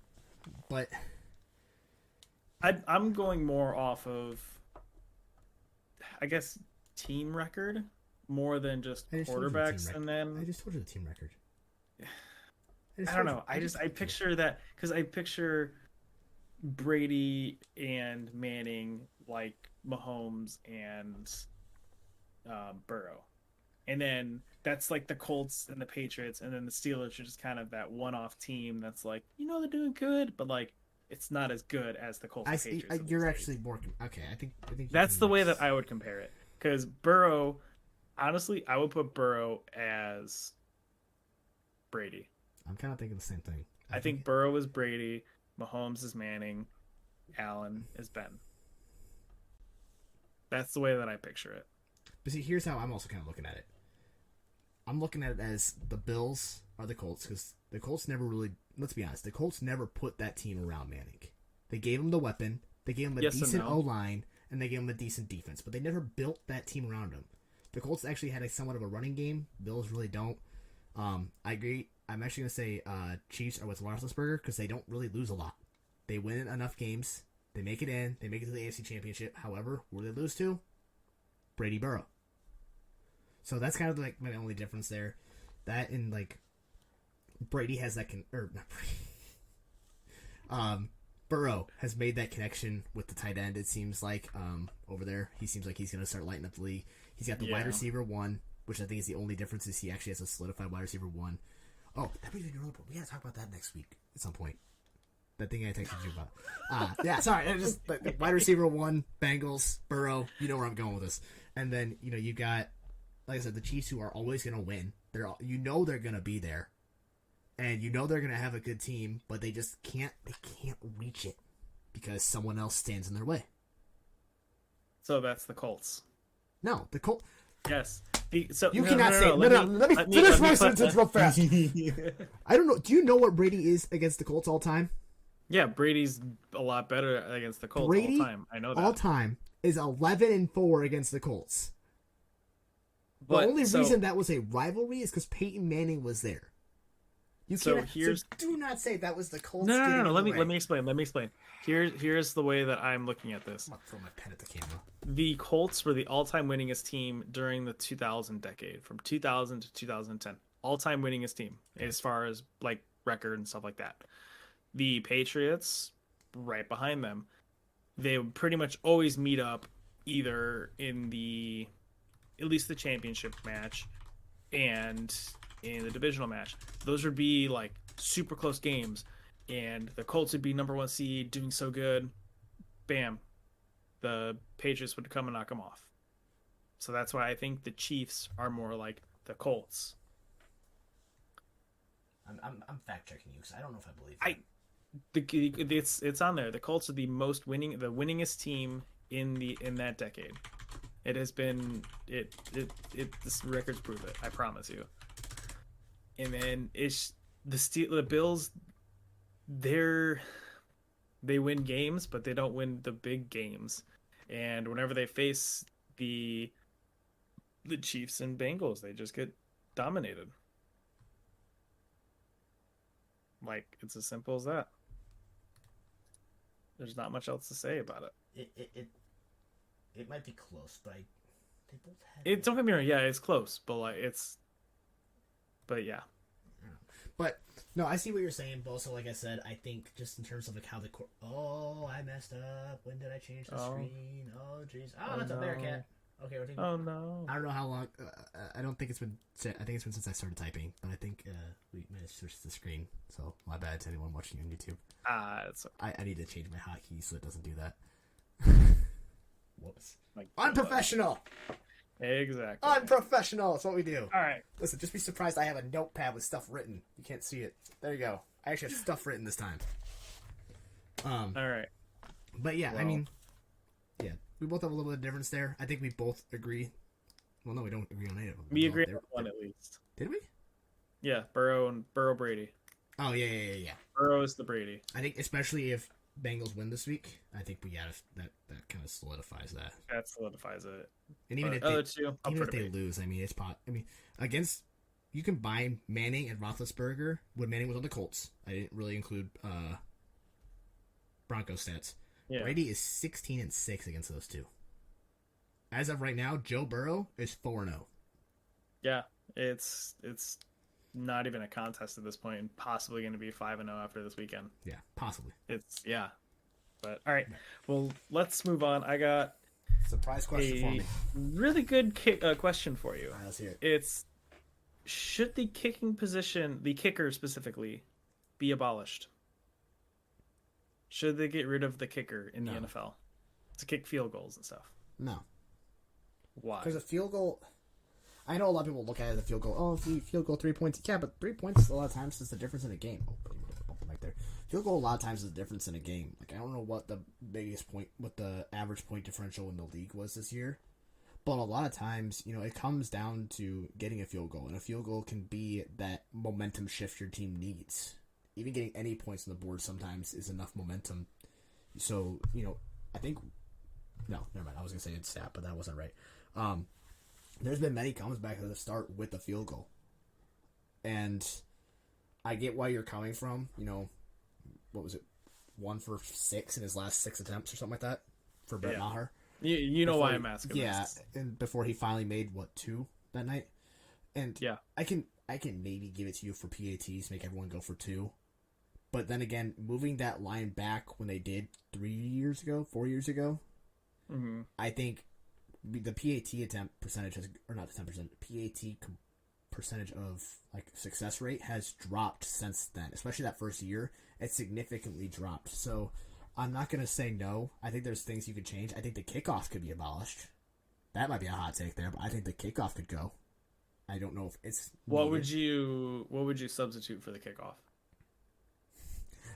Speaker 1: but
Speaker 2: I'm going more off of, I guess, team record more than just quarterbacks. And then
Speaker 1: I just told you the team record.
Speaker 2: I don't know. I picture that because I picture Brady and Manning like Mahomes and Burrow, and then that's like the Colts and the Patriots, and then the Steelers are just kind of that one-off team that's like, you know, they're doing good, but like it's not as good as the Colts and Patriots.
Speaker 1: You're actually more okay. I think
Speaker 2: that's the way that I would compare it, because Burrow, honestly, I would put Burrow as Brady.
Speaker 1: I'm kind of thinking the same thing.
Speaker 2: I think Burrow is Brady, Mahomes is Manning, Allen is Ben. That's the way that I picture it.
Speaker 1: But see, here's how I'm also kind of looking at it. I'm looking at it as the Bills are the Colts because the Colts never really. Let's be honest. The Colts never put that team around Manning. They gave him the weapon. They gave him a decent O-line, and they gave him a decent defense. But they never built that team around him. The Colts actually had somewhat of a running game. Bills really don't. I agree. I'm actually going to say Chiefs are with Roethlisberger because they don't really lose a lot. They win enough games. They make it in. They make it to the AFC Championship. However, where they lose to? Brady Burrow. So that's kind of like my only difference there. That and like Brady has that not Brady. Burrow has made that connection with the tight end. It seems like over there, he seems like he's going to start lighting up the league. He's got the wide receiver 1, which I think is the only difference is he actually has a solidified wide receiver 1. Oh, that brings me to another point. We got to talk about that next week at some point. That thing I texted you about. Yeah, sorry. Just the wide receiver 1, Bengals, Burrow. You know where I'm going with this. And then you got, like I said, the Chiefs who are always going to win. They're they're going to be there, and they're going to have a good team, but they just can't. They can't reach it because someone else stands in their way.
Speaker 2: So that's the Colts.
Speaker 1: No, the Colts.
Speaker 2: Yes.
Speaker 1: Cannot say. Let me finish my sentence real fast. I don't know. Do you know what Brady is against the Colts all time?
Speaker 2: Yeah, Brady's a lot better against the Colts all time. I know that.
Speaker 1: All time is 11-4 against the Colts. The only reason that was a rivalry is because Peyton Manning was there. Do not say that was the Colts.
Speaker 2: No. Let me explain. Here's the way that I'm looking at this.
Speaker 1: I'm gonna throw my pen at the camera.
Speaker 2: The Colts were the all-time winningest team during the 2000 decade, from 2000 to 2010. All-time winningest team as far as like record and stuff like that. The Patriots, right behind them, they would pretty much always meet up either in at least the championship match and in the divisional match. Those would be like super close games, and the Colts would be number 1 seed, doing so good. Bam, the Patriots would come and knock them off. So that's why I think the Chiefs are more like the Colts.
Speaker 1: I'm fact checking you because I don't know if I believe
Speaker 2: it's on there. The Colts are the winningest team in that decade. It has been this records prove it. I promise you. And then it's the Bills. They win games, but they don't win the big games. And whenever they face the Chiefs and Bengals, they just get dominated. Like, it's as simple as that. There's not much else to say about it.
Speaker 1: It might be close, but they both have.
Speaker 2: Don't get me wrong. Yeah, it's close, but but yeah.
Speaker 1: But no, I see what you're saying. But also, like I said, I think just in terms of like how the I messed up. When did I change the screen? Oh, jeez. Oh, that's a Bearcat. Okay, we're taking.
Speaker 2: Oh no.
Speaker 1: I don't know how long. I don't think it's been. I think it's been since I started typing, but I think we may have switched the screen. So my bad to anyone watching on YouTube. I need to change my hotkey so it doesn't do that. Whoops. Unprofessional.
Speaker 2: Exactly.
Speaker 1: Unprofessional. That's what we do.
Speaker 2: All right.
Speaker 1: Listen, just be surprised I have a notepad with stuff written. You can't see it. There you go. I actually have stuff written this time.
Speaker 2: All right.
Speaker 1: But yeah, I mean, yeah, we both have a little bit of difference there. I think we both agree. Well, no, we don't agree on any of them.
Speaker 2: We agree on one at least.
Speaker 1: Did we?
Speaker 2: Yeah, Burrow Brady.
Speaker 1: Oh yeah.
Speaker 2: Burrow is the Brady.
Speaker 1: I think especially if Bengals win this week, I think we got that kind of solidifies that.
Speaker 2: That solidifies it.
Speaker 1: And even if they lose, I mean, it's against you combine Manning and Roethlisberger when Manning was on the Colts. I didn't really include Broncos stats. Yeah. Brady is 16-6 against those two. As of right now, Joe Burrow is 4-0.
Speaker 2: Yeah, it's not even a contest at this point, and possibly going to be 5-0 after this weekend.
Speaker 1: Yeah, possibly.
Speaker 2: But all right, well, let's move on. I got
Speaker 1: surprise question for me.
Speaker 2: Really good question for you.
Speaker 1: All right, let's hear it.
Speaker 2: It's should the kicking position, the kicker specifically, be abolished? Should they get rid of the kicker in the NFL to kick field goals and stuff?
Speaker 1: No.
Speaker 2: Why?
Speaker 1: Because a field goal. I know a lot of people look at it as a field goal. Oh, field goal 3 points. Yeah, but 3 points a lot of times is the difference in a game. Oh, right there. Field goal a lot of times is the difference in a game. Like I don't know what the average point differential in the league was this year, But a lot of times, it comes down to getting a field goal, and a field goal can be that momentum shift your team needs. Even getting any points on the board sometimes is enough momentum. So, I think... No, never mind. I was going to say it's stat, but that wasn't right. There's been many comebacks at the start with a field goal. And I get why you're coming from. What was it? 1 for 6 in his last 6 attempts or something like that for Brett Maher.
Speaker 2: You know why I'm asking
Speaker 1: Yeah,
Speaker 2: this.
Speaker 1: and before he finally made, 2 that night? And
Speaker 2: yeah.
Speaker 1: I can maybe give it to you for PATs, make everyone go for 2. But then again, moving that line back when they did 4 years ago,
Speaker 2: Mm-hmm.
Speaker 1: I think the PAT attempt percentage has, or not 10%, PAT percentage of success rate has dropped since then. Especially that first year, it significantly dropped. So I'm not gonna say no. I think there's things you could change. I think the kickoff could be abolished. That might be a hot take there, but I think the kickoff could go. I don't know if it's
Speaker 2: What would you substitute for the kickoff?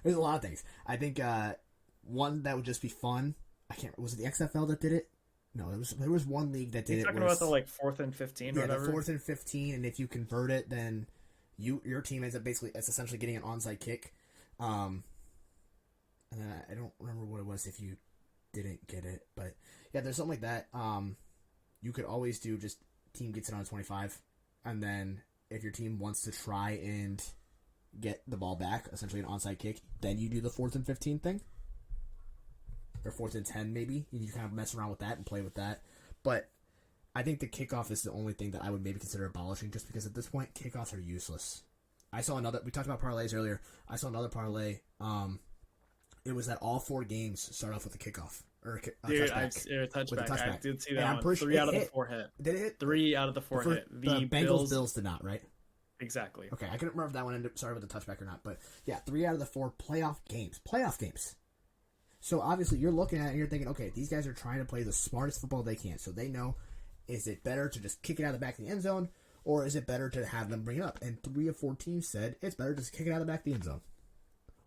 Speaker 1: There's a lot of things. I think one that would just be fun. Was it the XFL that did it? No, there was one league that did it.
Speaker 2: You're talking about the 4th and 15 or whatever?
Speaker 1: Yeah, the 4th and 15, and if you convert it, then your team ends up it's essentially getting an onside kick. And I don't remember what it was if you didn't get it, but yeah, there's something like that. You could always do just team gets it on 25, and then if your team wants to try and get the ball back, essentially an onside kick, then you do the 4th and 15 thing. Or 4th and 10 maybe. You kind of mess around with that and play with that. But I think the kickoff is the only thing that I would maybe consider abolishing, just because at this point kickoffs are useless. We talked about parlays earlier. I saw another parlay. It was that all 4 games start off with a kickoff. Or a touchback.
Speaker 2: With a touchback. I did see that
Speaker 1: I'm
Speaker 2: one.
Speaker 1: sure
Speaker 2: 3 out of the 4 hit.
Speaker 1: Did it hit?
Speaker 2: 3 out of the 4 hit.
Speaker 1: The Bills did not, right?
Speaker 2: Exactly.
Speaker 1: Okay, I couldn't remember if that one ended up started with a touchback or not. But yeah, 3 out of the 4 playoff games. So obviously you're looking at it and you're thinking, okay, these guys are trying to play the smartest football they can. So they know, is it better to just kick it out of the back of the end zone, or is it better to have them bring it up? And 3 of 4 teams said it's better to just kick it out of the back of the end zone.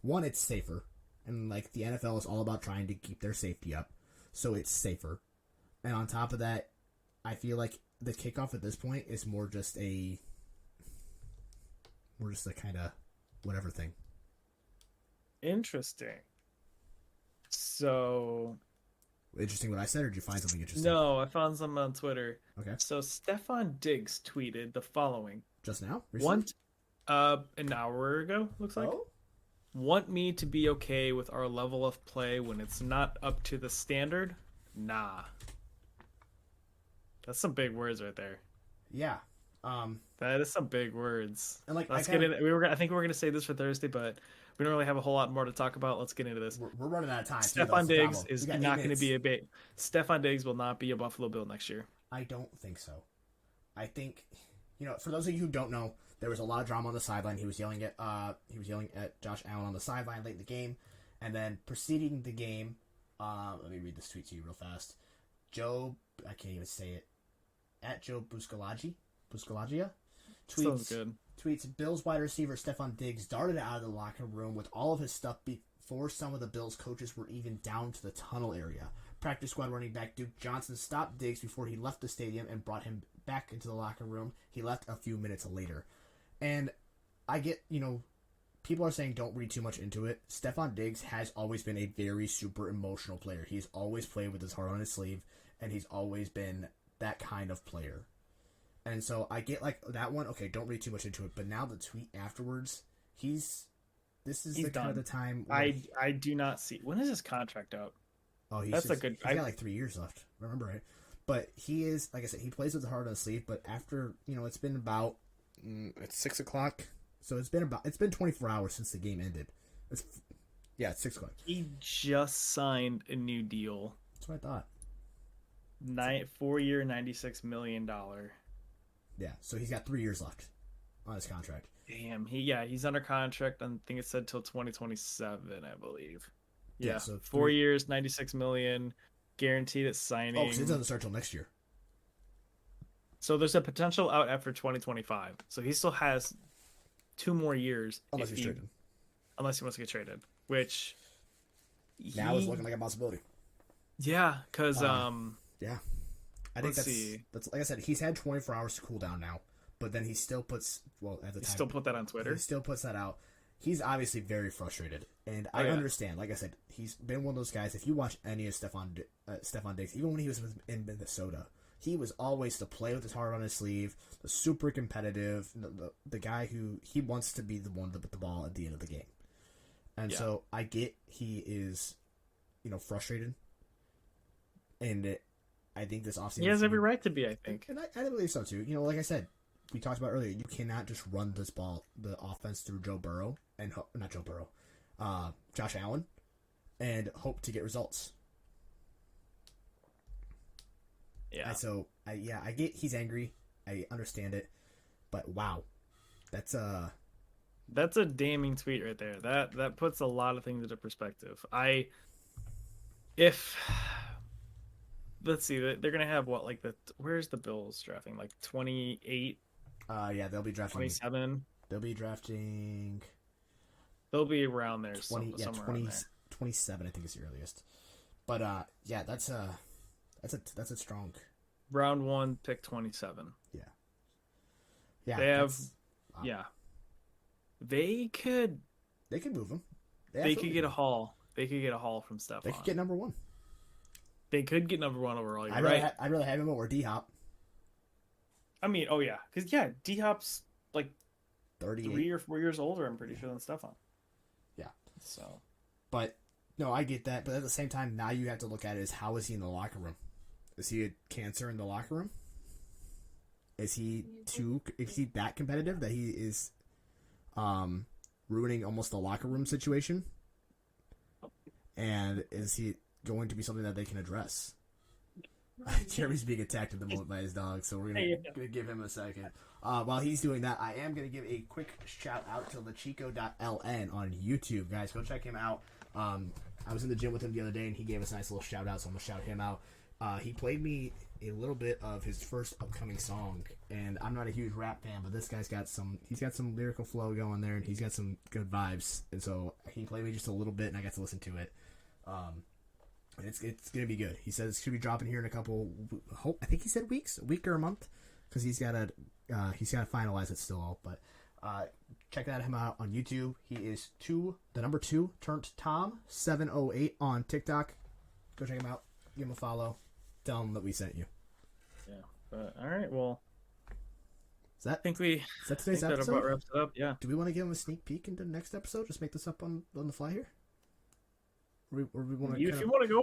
Speaker 1: One, it's safer. And the NFL is all about trying to keep their safety up. So it's safer. And on top of that, I feel like the kickoff at this point is more just a kind of whatever thing.
Speaker 2: Interesting. So...
Speaker 1: Interesting what I said, or did you find something interesting?
Speaker 2: No, I found something on Twitter.
Speaker 1: Okay.
Speaker 2: So Stefon Diggs tweeted the following.
Speaker 1: Just now? Recently?
Speaker 2: An hour ago, looks like.
Speaker 1: Oh?
Speaker 2: Want me to be okay with our level of play when it's not up to the standard? Nah. That's some big words right there.
Speaker 1: Yeah.
Speaker 2: That is some big words.
Speaker 1: And
Speaker 2: Let's get in. I think we're gonna say this for Thursday, but we don't really have a whole lot more to talk about. Let's get into this.
Speaker 1: We're running out of time.
Speaker 2: Stefon Diggs is not going to be Stefon Diggs will not be a Buffalo Bill next year.
Speaker 1: I don't think so. I think, for those of you who don't know, there was a lot of drama on the sideline. He was yelling at Josh Allen on the sideline late in the game, and then preceding the game, let me read this tweet to you real fast. I can't even say it. At Joe Buscalagia tweets, Bills wide receiver Stefon Diggs darted out of the locker room with all of his stuff before some of the Bills coaches were even down to the tunnel area. Practice squad running back Duke Johnson stopped Diggs before he left the stadium and brought him back into the locker room. He left a few minutes later. And I get, people are saying don't read too much into it. Stefon Diggs has always been a very super emotional player. He's always played with his heart on his sleeve, and he's always been that kind of player. And so I get that one. Okay, don't read too much into it. But now the tweet afterwards, this is the kind of the time.
Speaker 2: I do not see. When is his contract out?
Speaker 1: Oh, he's got 3 years left. Remember right? But he is, like I said, he plays with the heart on his sleeve. But after it's been about it's 6 o'clock, so it's been 24 hours since the game ended. It's 6 o'clock.
Speaker 2: He just signed a new deal.
Speaker 1: That's what I thought.
Speaker 2: 4-year, $96 million.
Speaker 1: Yeah, so he's got 3 years left on his contract.
Speaker 2: Damn, he's under contract. I think it said till 2027, I believe. Yeah, so 4 years, $96 million, guaranteed at signing.
Speaker 1: Oh, because it doesn't start till next year.
Speaker 2: So there's a potential out after 2025. So he still has 2 more years.
Speaker 1: Unless he's traded.
Speaker 2: Unless he wants to get traded, which
Speaker 1: now is looking like a possibility.
Speaker 2: Yeah, because
Speaker 1: yeah. I think
Speaker 2: Let's see.
Speaker 1: that's like I said. He's had 24 hours to cool down now, but then he still puts at the
Speaker 2: You
Speaker 1: time
Speaker 2: still put that on Twitter?
Speaker 1: he still puts that out. He's obviously very frustrated, and
Speaker 2: Oh,
Speaker 1: I
Speaker 2: yeah.
Speaker 1: understand. Like I said, he's been one of those guys. If you watch any of Stefon Diggs, even when he was in Minnesota, he was always the play with his heart on his sleeve, the super competitive, the guy who he wants to be the one to put the ball at the end of the game. And
Speaker 2: Yeah.
Speaker 1: so I get he is, frustrated, and I think this offseason
Speaker 2: He has every right to be, I think.
Speaker 1: and I believe so too. Like I said, we talked about earlier, you cannot just run the offense through Joe Burrow and not Joe Burrow, Josh Allen, and hope to get results.
Speaker 2: Yeah.
Speaker 1: I get he's angry. I understand it, but wow, that's
Speaker 2: a damning tweet right there. That puts a lot of things into perspective. If let's see, they're gonna have what, like, where's the Bills drafting, like 28,
Speaker 1: they'll be drafting
Speaker 2: 27?
Speaker 1: They'll be drafting
Speaker 2: They'll be around there.
Speaker 1: 20,
Speaker 2: Somewhere
Speaker 1: 20,
Speaker 2: around there.
Speaker 1: 27, I think is the earliest. But that's a strong.
Speaker 2: Round 1, pick 27.
Speaker 1: Yeah,
Speaker 2: They have
Speaker 1: wow.
Speaker 2: yeah. They could
Speaker 1: move him.
Speaker 2: they could get a haul. They could get a haul from Stefon.
Speaker 1: They could get number 1.
Speaker 2: They could get number 1 overall. You're
Speaker 1: I'd
Speaker 2: right.
Speaker 1: rather have him over D-Hop.
Speaker 2: I mean, oh yeah, because D-Hop's like
Speaker 1: 38.
Speaker 2: 3 or 4 years older, I'm pretty sure, than Stefon.
Speaker 1: Yeah.
Speaker 2: So,
Speaker 1: But no, I get that. But at the same time, now you have to look at it as how is he in the locker room? Is he a cancer in the locker room? Is he that competitive that he is ruining almost the locker room situation? And is he going to be something that they can address? Jeremy's being attacked at the moment by his dog, so we're gonna give him a second. While he's doing that, I am gonna give a quick shout out to Lachico.ln on YouTube, guys. Go check him out. I was in the gym with him the other day, and he gave us a nice little shout out, so I'm gonna shout him out. He played me a little bit of his first upcoming song, and I'm not a huge rap fan, but this guy's got some lyrical flow going there, and he's got some good vibes, and so he played me just a little bit, and I got to listen to it. And it's gonna be good. He says it's gonna be dropping here in a couple. I think he said a week or a month, because he's got to finalize it still all. But check him out on YouTube. He is the number 2 turned Tom 708 on TikTok. Go check him out. Give him a follow. Tell him that we sent you.
Speaker 2: yeah. But all right, well,
Speaker 1: Is that
Speaker 2: today's
Speaker 1: today's
Speaker 2: that
Speaker 1: episode?
Speaker 2: about wraps it up. Yeah.
Speaker 1: Do we want to give him a sneak peek into the next episode? Just make this up on the fly here. Or we want to.
Speaker 2: If you want to go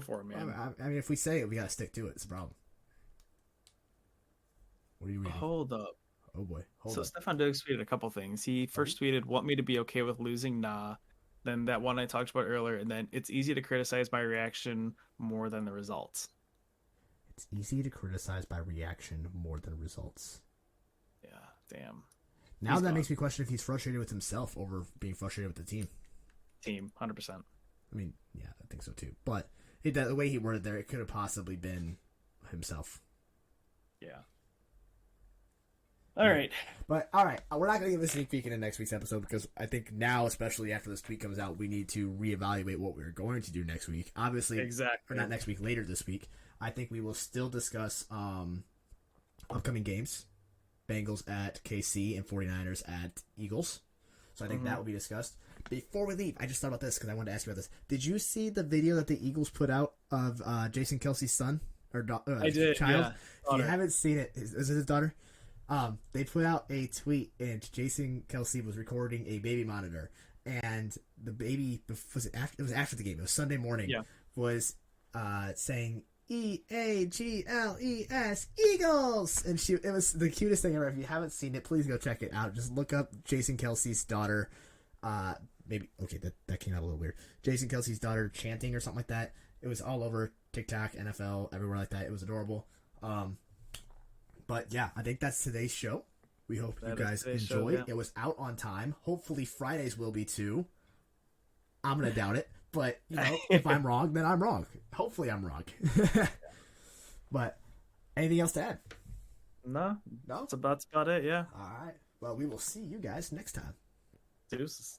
Speaker 2: for it, man.
Speaker 1: I mean, if we say it, we gotta stick to it. It's a problem. What are you reading?
Speaker 2: Hold up.
Speaker 1: Oh boy.
Speaker 2: So Stefon Diggs tweeted a couple things. He first tweeted, "Want me to be okay with losing? Nah." Then that one I talked about earlier, and then it's easy to criticize my reaction more than the results.
Speaker 1: It's easy to criticize by reaction more than results.
Speaker 2: Yeah, damn.
Speaker 1: Now
Speaker 2: He's
Speaker 1: that
Speaker 2: gone.
Speaker 1: makes me question if he's frustrated with himself over being frustrated with the team.
Speaker 2: Team, 100%.
Speaker 1: I mean, yeah, I think so too. But the way he worded there, it could have possibly been himself.
Speaker 2: Yeah. All right.
Speaker 1: But, all right, we're not going to give a sneak peek into next week's episode because I think now, especially after this tweet comes out, we need to reevaluate what we're going to do next week. Obviously,
Speaker 2: Exactly.
Speaker 1: or not next week, later this week. I think we will still discuss upcoming games. Bengals at KC and 49ers at Eagles. So I think that will be discussed. Before we leave, I just thought about this because I wanted to ask you about this. Did you see the video that the Eagles put out of Jason Kelsey's son or
Speaker 2: I did,
Speaker 1: child?
Speaker 2: yeah.
Speaker 1: If you haven't seen it, is it his daughter? They put out a tweet, and Jason Kelsey was recording a baby monitor, and the baby it was after the game. It was Sunday morning.
Speaker 2: Yeah.
Speaker 1: Was saying EAGLES Eagles, and it was the cutest thing ever. If you haven't seen it, please go check it out. Just look up Jason Kelsey's daughter. That came out a little weird. Jason Kelsey's daughter chanting or something like that. It was all over TikTok, NFL, everywhere like that. It was adorable. But yeah, I think that's today's show. We hope you guys enjoyed.
Speaker 2: Yeah.
Speaker 1: It was out on time. Hopefully Fridays will be too. I'm gonna doubt it, but if I'm wrong, then I'm wrong. Hopefully I'm wrong. But anything else to add?
Speaker 2: No,
Speaker 1: No.
Speaker 2: that's about it. Yeah.
Speaker 1: All right. Well, we will see you guys next time.
Speaker 2: Deuces.